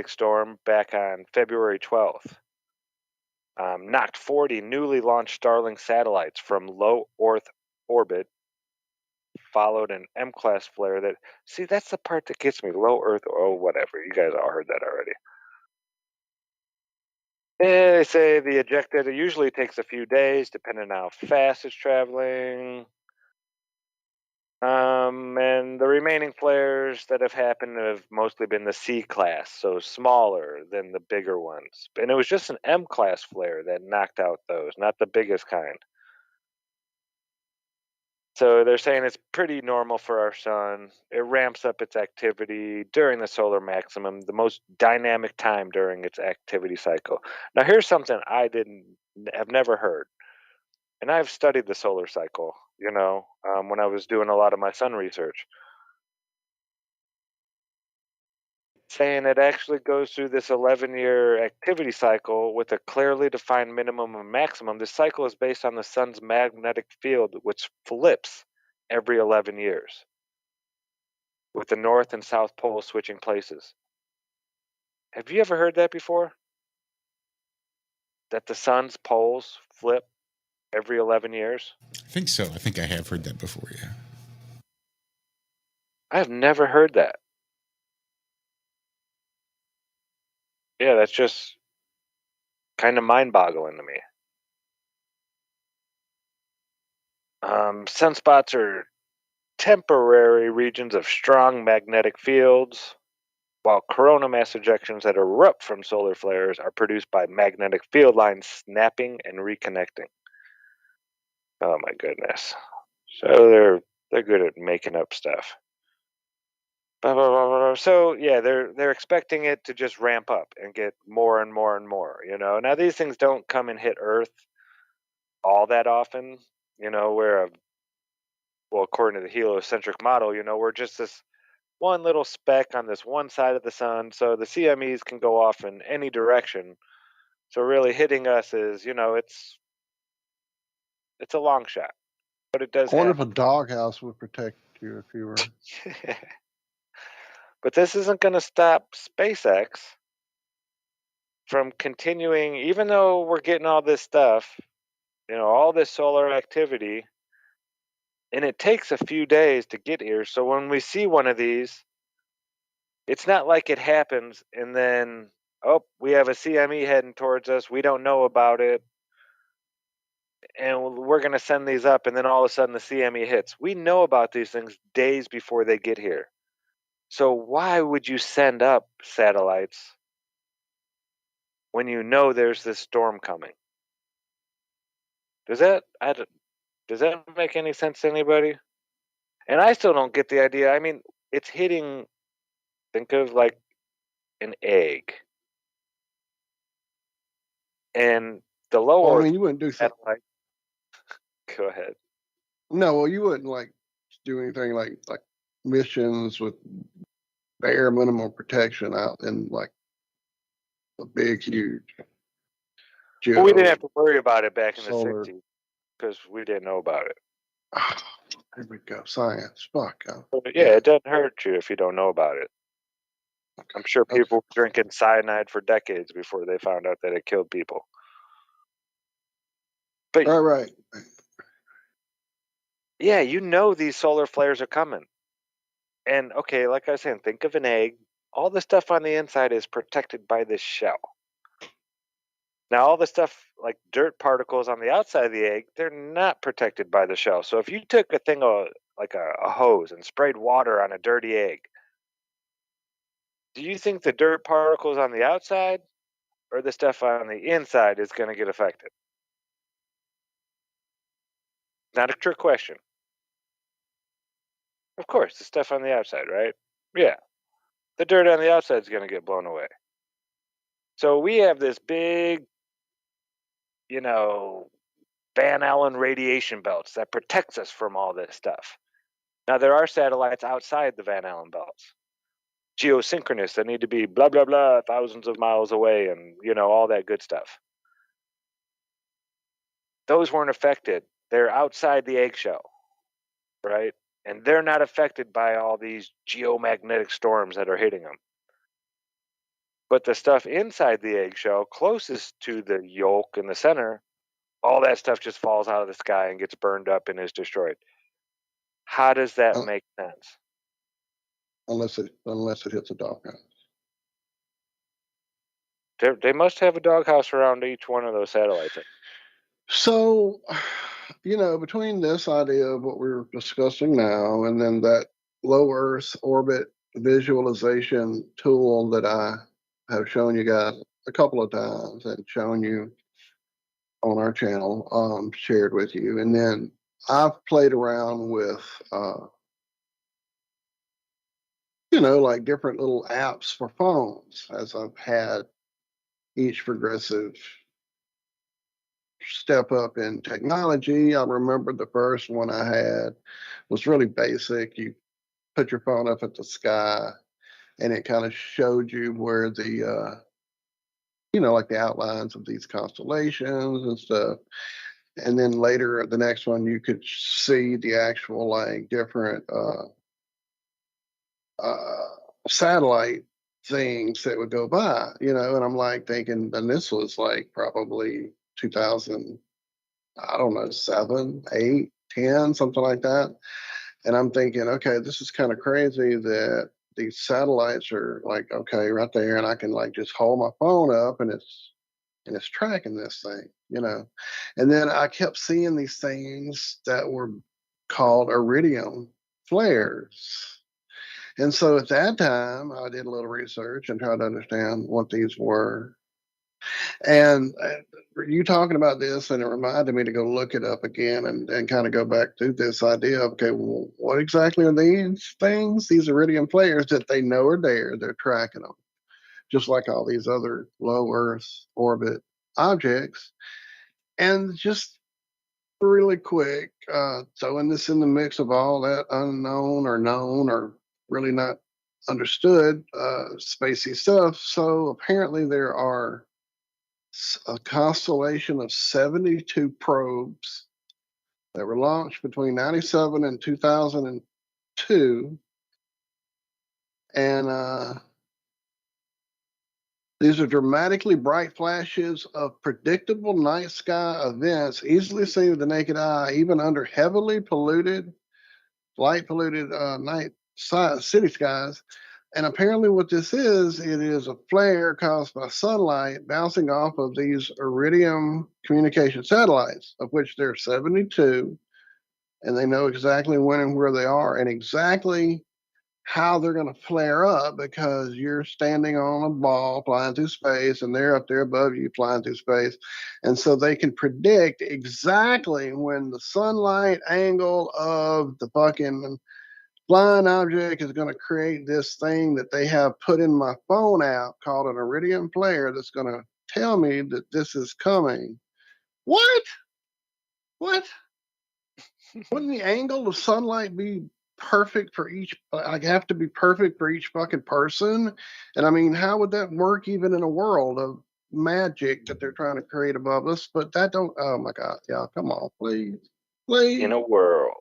storm back on February 12th knocked 40 newly launched Starlink satellites from low Earth orbit, followed an M-class flare that's the part that gets me. Low Earth, whatever. You guys all heard that already. They say the ejected usually takes a few days, depending on how fast it's traveling. And the remaining flares that have happened have mostly been the C-class, so smaller than the bigger ones. And it was just an M-class flare that knocked out those, not the biggest kind. So they're saying it's pretty normal for our sun. It ramps up its activity during the solar maximum, the most dynamic time during its activity cycle. Now, here's something I didn't have never heard. And I've studied the solar cycle, when I was doing a lot of my sun research. Saying it actually goes through this 11-year activity cycle with a clearly defined minimum and maximum. This cycle is based on the sun's magnetic field, which flips every 11 years, with the north and south poles switching places. Have you ever heard that before? That the sun's poles flip every 11 years? I think so. I think I have heard that before, yeah. I have never heard that. Yeah, that's just kind of mind-boggling to me. Sunspots are temporary regions of strong magnetic fields, while corona mass ejections that erupt from solar flares are produced by magnetic field lines snapping and reconnecting. Oh my goodness. So they're good at making up stuff. So yeah, they're expecting it to just ramp up and get more and more and more, Now these things don't come and hit Earth all that often, where according to the heliocentric model, we're just this one little speck on this one side of the sun, so the CMEs can go off in any direction. So really hitting us is, it's a long shot, but it does I wonder happen. if a doghouse would protect you if you were. But this isn't going to stop SpaceX from continuing, even though we're getting all this stuff, all this solar activity, and it takes a few days to get here. So when we see one of these, it's not like it happens and then, we have a CME heading towards us. We don't know about it. And we're going to send these up, and then all of a sudden the CME hits. We know about these things days before they get here. So why would you send up satellites when you know there's this storm coming? Does that make any sense to anybody? And I still don't get the idea. I mean, it's hitting, think of like an egg. And the low Well, I Earth mean, you wouldn't do something. satellite. Go ahead. No, well, you wouldn't do anything like missions with bare minimum protection out in like a big, huge. Well, we didn't have to worry about it back in the solar. 60s because we didn't know about it. Here we go, science. Fuck. But yeah, it doesn't hurt you if you don't know about it. I'm sure people were drinking cyanide for decades before they found out that it killed people. But right. Yeah, these solar flares are coming. And okay, like I was saying, think of an egg. All the stuff on the inside is protected by this shell. Now, all the stuff like dirt particles on the outside of the egg, they're not protected by the shell. So if you took a thing like a hose and sprayed water on a dirty egg, do you think the dirt particles on the outside or the stuff on the inside is going to get affected? Not a trick question. Of course, the stuff on the outside, right? Yeah. The dirt on the outside is going to get blown away. So we have this big, Van Allen radiation belts that protects us from all this stuff. Now, there are satellites outside the Van Allen belts, geosynchronous, that need to be blah, blah, blah, thousands of miles away and, all that good stuff. Those weren't affected. They're outside the eggshell, right? And they're not affected by all these geomagnetic storms that are hitting them. But the stuff inside the eggshell, closest to the yolk in the center, all that stuff just falls out of the sky and gets burned up and is destroyed. How does that make sense? Unless it hits a doghouse. They must have a doghouse around each one of those satellites. So, between this idea of what we're discussing now and then that low Earth orbit visualization tool that I have shown you guys a couple of times and shown you on our channel, shared with you. And then I've played around with, like different little apps for phones as I've had each progressive step up in technology. I remember the first one I had was really basic. You put your phone up at the sky, and it kind of showed you where the like the outlines of these constellations and stuff. And then later, the next one, you could see the actual like different satellite things that would go by, and I'm like thinking, and this was like probably 2000, I don't know, 7, 8, 10, something like that. And I'm thinking, okay, this is kind of crazy that these satellites are like, okay, right there, and I can like just hold my phone up and it's tracking this thing. And then I kept seeing these things that were called Iridium Flares. And so at that time, I did a little research and tried to understand what these were. And you talking about this, and it reminded me to go look it up again and kind of go back to this idea of, okay, well, what exactly are these things? These Iridium Flares that they know are there. They're tracking them, just like all these other low Earth orbit objects. And just really quick, throwing this in the mix of all that unknown or known or really not understood spacey stuff. So apparently there are a constellation of 72 probes that were launched between 97 and 2002. And these are dramatically bright flashes of predictable night sky events, easily seen with the naked eye, even under heavily polluted, light polluted night city skies. And apparently what this is, it is a flare caused by sunlight bouncing off of these Iridium communication satellites, of which there are 72, and they know exactly when and where they are and exactly how they're going to flare up, because you're standing on a ball flying through space and they're up there above you flying through space. And so they can predict exactly when the sunlight angle of the fucking flying object is going to create this thing that they have put in my phone app called an Iridium Flare that's going to tell me that this is coming. What? Wouldn't the angle of sunlight be perfect for each? Like, have to be perfect for each fucking person? And I mean, how would that work even in a world of magic that they're trying to create above us? But that don't. Oh my God, yeah, come on, please. In a world.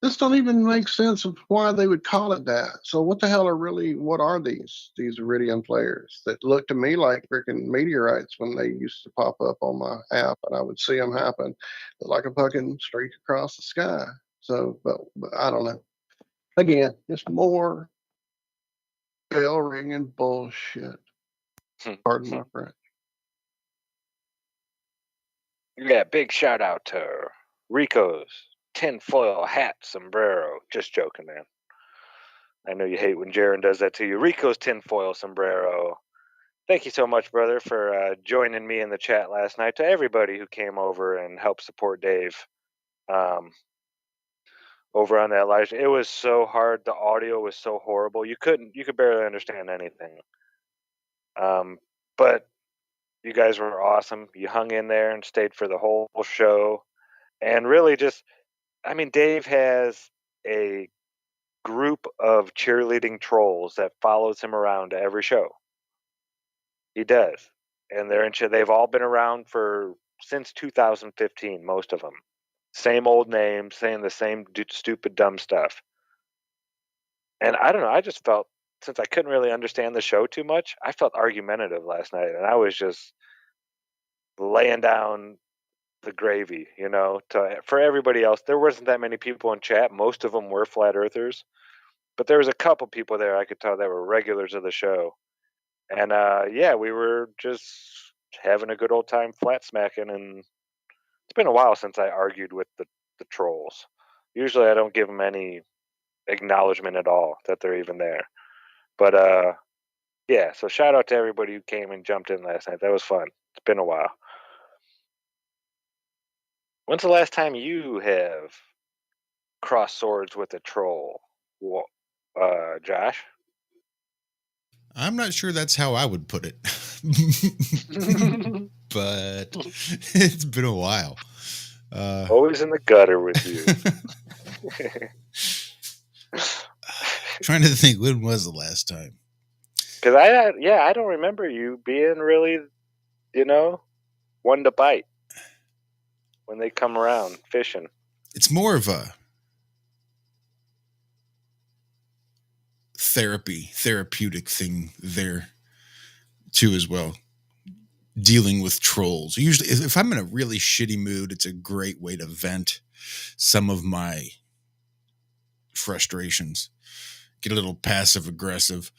This don't even make sense of why they would call it that. So what the hell what are these Iridium Flares that look to me like freaking meteorites when they used to pop up on my app and I would see them happen like a fucking streak across the sky. So, but I don't know. Again, it's more bell ringing bullshit. Pardon my French. Yeah, big shout out to Rico's tinfoil hat sombrero. Just joking, man. I know you hate when Jaron does that to you. Rico's tinfoil sombrero. Thank you so much, brother, for joining me in the chat last night. To everybody who came over and helped support Dave over on that live. It was so hard. The audio was so horrible. You could barely understand anything. But you guys were awesome. You hung in there and stayed for the whole show. And really Dave has a group of cheerleading trolls that follows him around to every show. He does. And they've all been around since 2015, most of them. Same old names, saying the same stupid, dumb stuff. And I don't know, I just felt, since I couldn't really understand the show too much, I felt argumentative last night. And I was just laying down the gravy, for everybody else. There wasn't that many people in chat. Most of them were flat earthers. But there was a couple people there I could tell that were regulars of the show. And we were just having a good old time flat smacking. And it's been a while since I argued with the trolls. Usually I don't give them any acknowledgement at all that they're even there. But so shout out to everybody who came and jumped in last night. That was fun. It's been a while. When's the last time you have crossed swords with a troll, Josh? I'm not sure that's how I would put it. But it's been a while. Always in the gutter with you. Trying to think, when was the last time? Because I don't remember you being really, one to bite when they come around fishing. It's more of a therapeutic thing there too as well. Dealing with trolls. Usually, if I'm in a really shitty mood, it's a great way to vent some of my frustrations. Get a little passive aggressive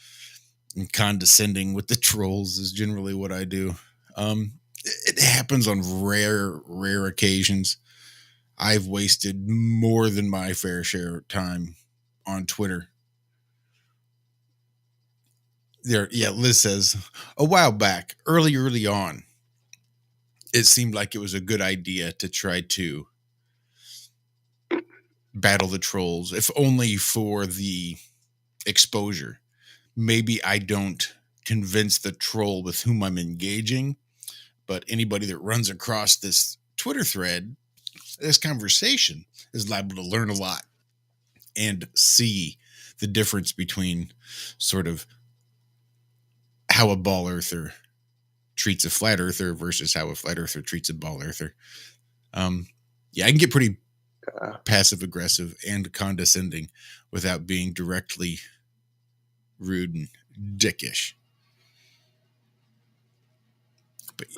and condescending with the trolls is generally what I do. It happens on rare occasions. I've wasted more than my fair share of time on Twitter. Liz says, a while back, early on, it seemed like it was a good idea to try to battle the trolls, if only for the exposure. Maybe I don't convince the troll with whom I'm engaging, but anybody that runs across this Twitter thread, this conversation, is liable to learn a lot and see the difference between sort of how a ball earther treats a flat earther versus how a flat earther treats a ball earther. I can get pretty passive aggressive and condescending without being directly rude and dickish.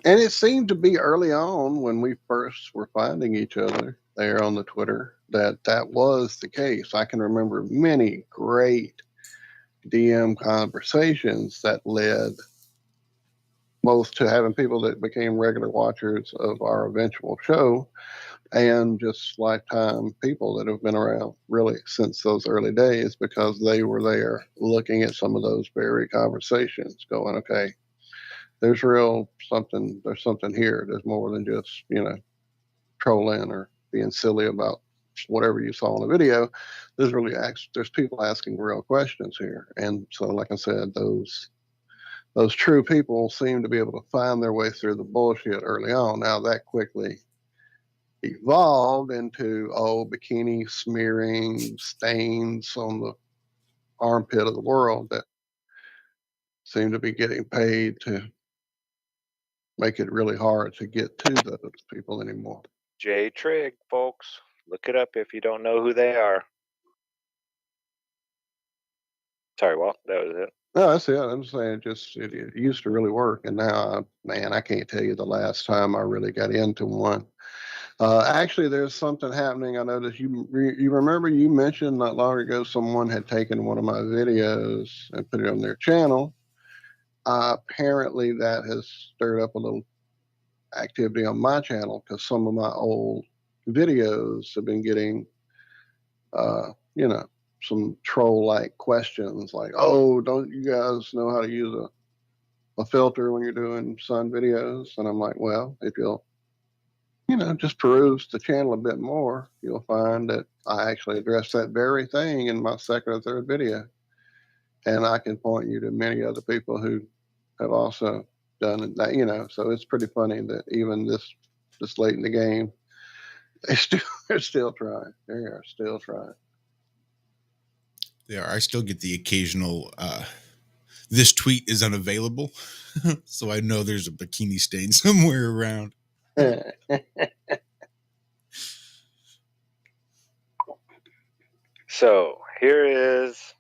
And it seemed to be early on when we first were finding each other there on the Twitter that was the case. I can remember many great DM conversations that led both to having people that became regular watchers of our eventual show and just lifetime people that have been around really since those early days, because they were there looking at some of those very conversations going, okay, there's something here. There's more than just, trolling or being silly about whatever you saw in the video. There's people asking real questions here. And so, like I said, those true people seem to be able to find their way through the bullshit early on. Now that quickly evolved into bikini smearing stains on the armpit of the world that seem to be getting paid to make it really hard to get to those people anymore. J Trig, folks. Look it up if you don't know who they are. Sorry, Walt, that was it. No, that's it. I'm saying it used to really work, and now, man, I can't tell you the last time I really got into one. Actually, there's something happening. I noticed you remember you mentioned not long ago someone had taken one of my videos and put it on their channel. Apparently, that has stirred up a little activity on my channel because some of my old videos have been getting, some troll-like questions like, "Oh, don't you guys know how to use a filter when you're doing sun videos?" And I'm like, well, if you'll just peruse the channel a bit more, you'll find that I actually address that very thing in my second or third video. And I can point you to many other people who have also done that, so it's pretty funny that even this late in the game, they're still trying. They are still trying. Yeah, I still get the occasional, this tweet is unavailable. So I know there's a bikini stain somewhere around. So here is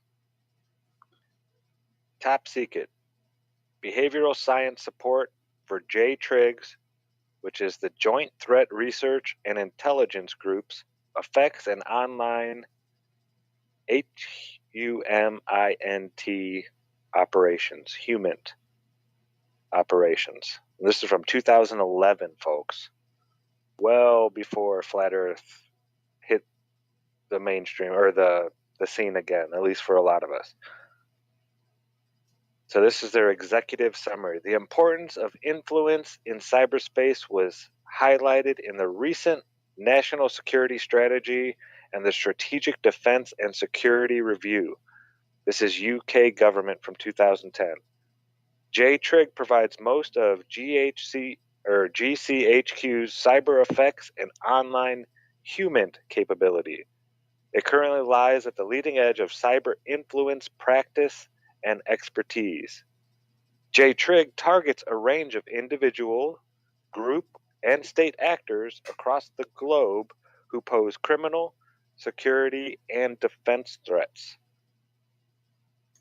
top secret behavioral science support for JTRIGS, which is the Joint Threat Research and Intelligence Group's effects and online HUMINT operations. HUMINT operations. And this is from 2011, folks. Well before Flat Earth hit the mainstream or the scene again, at least for a lot of us. So this is their executive summary. The importance of influence in cyberspace was highlighted in the recent National Security Strategy and the Strategic Defense and Security Review. This is UK government from 2010. J Trig provides most of GCHQ's cyber effects and online human capability. It currently lies at the leading edge of cyber influence practice and expertise. J Trig targets a range of individual, group, and state actors across the globe who pose criminal, security, and defense threats.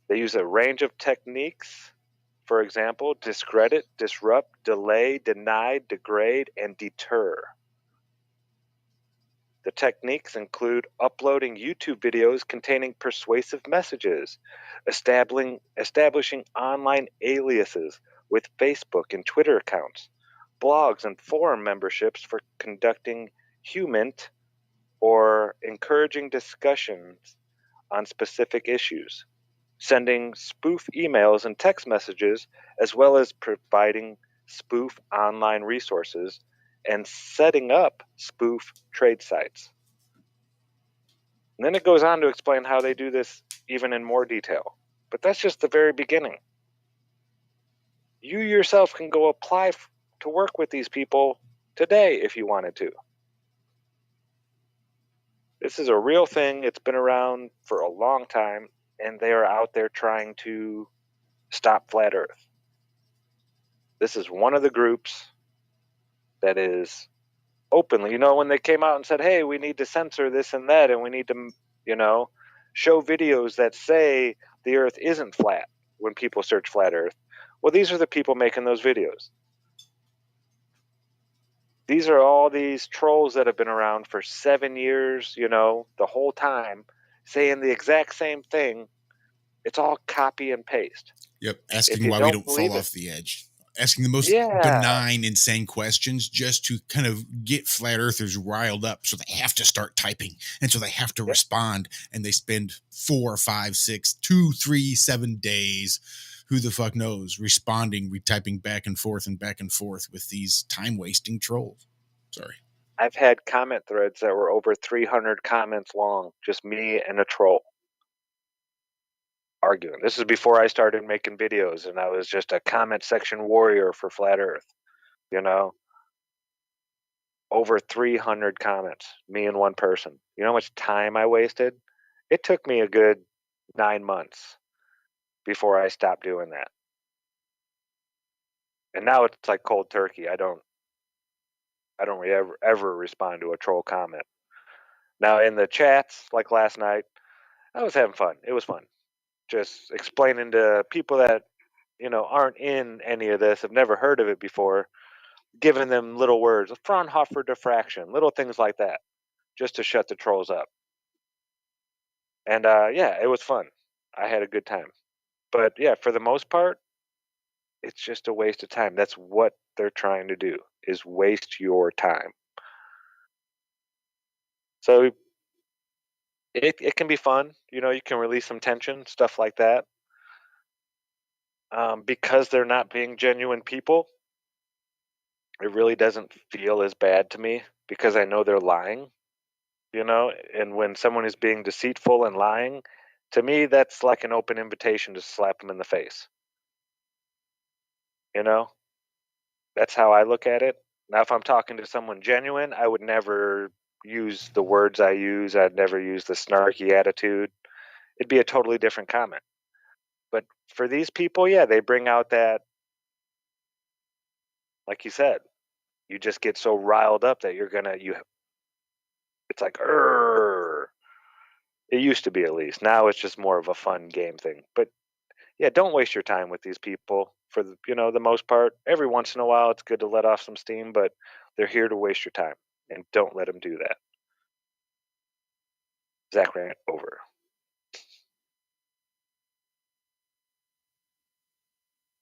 They use a range of techniques, for example, discredit, disrupt, delay, deny, degrade, and deter. The techniques include uploading YouTube videos containing persuasive messages, establishing online aliases with Facebook and Twitter accounts, blogs and forum memberships for conducting human or encouraging discussions on specific issues, sending spoof emails and text messages, as well as providing spoof online resources and setting up spoof trade sites. And then it goes on to explain how they do this even in more detail. But that's just the very beginning. You yourself can go apply to work with these people today if you wanted to. This is a real thing. It's been around for a long time, and they are out there trying to stop Flat Earth. This is one of the groups that is openly, when they came out and said, hey, we need to censor this and that, and we need to, show videos that say the Earth isn't flat when people search Flat Earth. Well, these are the people making those videos. These are all these trolls that have been around for 7 years, the whole time, saying the exact same thing. It's all copy and paste. Yep, asking why we don't fall off the edge. Asking the most benign, insane questions just to kind of get flat earthers riled up so they have to start typing. And so they have to respond. And they spend 4, 5, 6, 2, 3, 7 days, who the fuck knows, responding, retyping back and forth with these time-wasting trolls. Sorry. I've had comment threads that were over 300 comments long, just me and a troll arguing. This is before I started making videos, and I was just a comment section warrior for Flat Earth. Over 300 comments, me and one person. You know how much time I wasted? It took me a good 9 months before I stopped doing that. And now it's like cold turkey. I don't really ever respond to a troll comment. Now in the chats, like last night, I was having fun. It was fun. Just explaining to people that, aren't in any of this, have never heard of it before, giving them little words, Fraunhofer diffraction, little things like that, just to shut the trolls up. And it was fun. I had a good time. But yeah, for the most part, it's just a waste of time. That's what they're trying to do, is waste your time. So it can be fun. You can release some tension, stuff like that. Because they're not being genuine people, it really doesn't feel as bad to me because I know they're lying, and when someone is being deceitful and lying, to me, that's like an open invitation to slap them in the face. That's how I look at it. Now, if I'm talking to someone genuine, I would never use the words I use. I'd never use the snarky attitude. It'd be a totally different comment. But for these people, yeah, they bring out that, like you said, you just get so riled up that it's like, it used to be, at least. Now it's just more of a fun game thing. But yeah, don't waste your time with these people for the most part. Every once in a while, it's good to let off some steam, but they're here to waste your time, and don't let them do that. Zach rant over.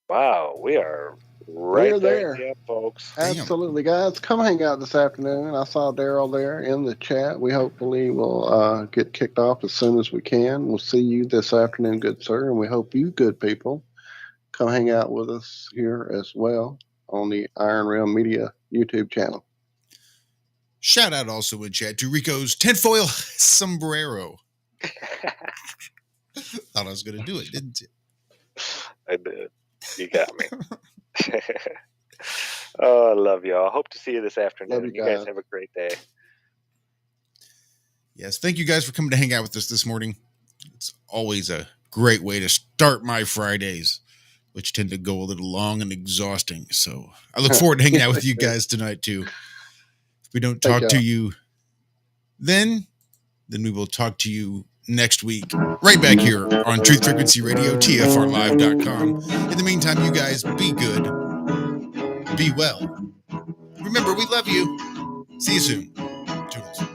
Wow, we are right there, yeah, folks. Absolutely, guys. Come hang out this afternoon. I saw Daryl there in the chat. We hopefully will get kicked off as soon as we can. We'll see you this afternoon, good sir, and we hope you good people come hang out with us here as well on the Iron Realm Media YouTube channel. Shout out also in chat to Rico's tinfoil sombrero. Thought I was going to do it, didn't you? I did. You got me. Oh, I love y'all. Hope to see you this afternoon. Love you You guys guys. have a great day. Yes, thank you guys for coming to hang out with us this morning. It's always a great way to start my Fridays, which tend to go a little long and exhausting. So I look forward to hanging out with you guys tonight too. If we don't talk to you then we will talk to you next week, right back here on Truth Frequency Radio, TFRlive.com. In the meantime, you guys be good, be well. Remember, we love you. See you soon. Toodles.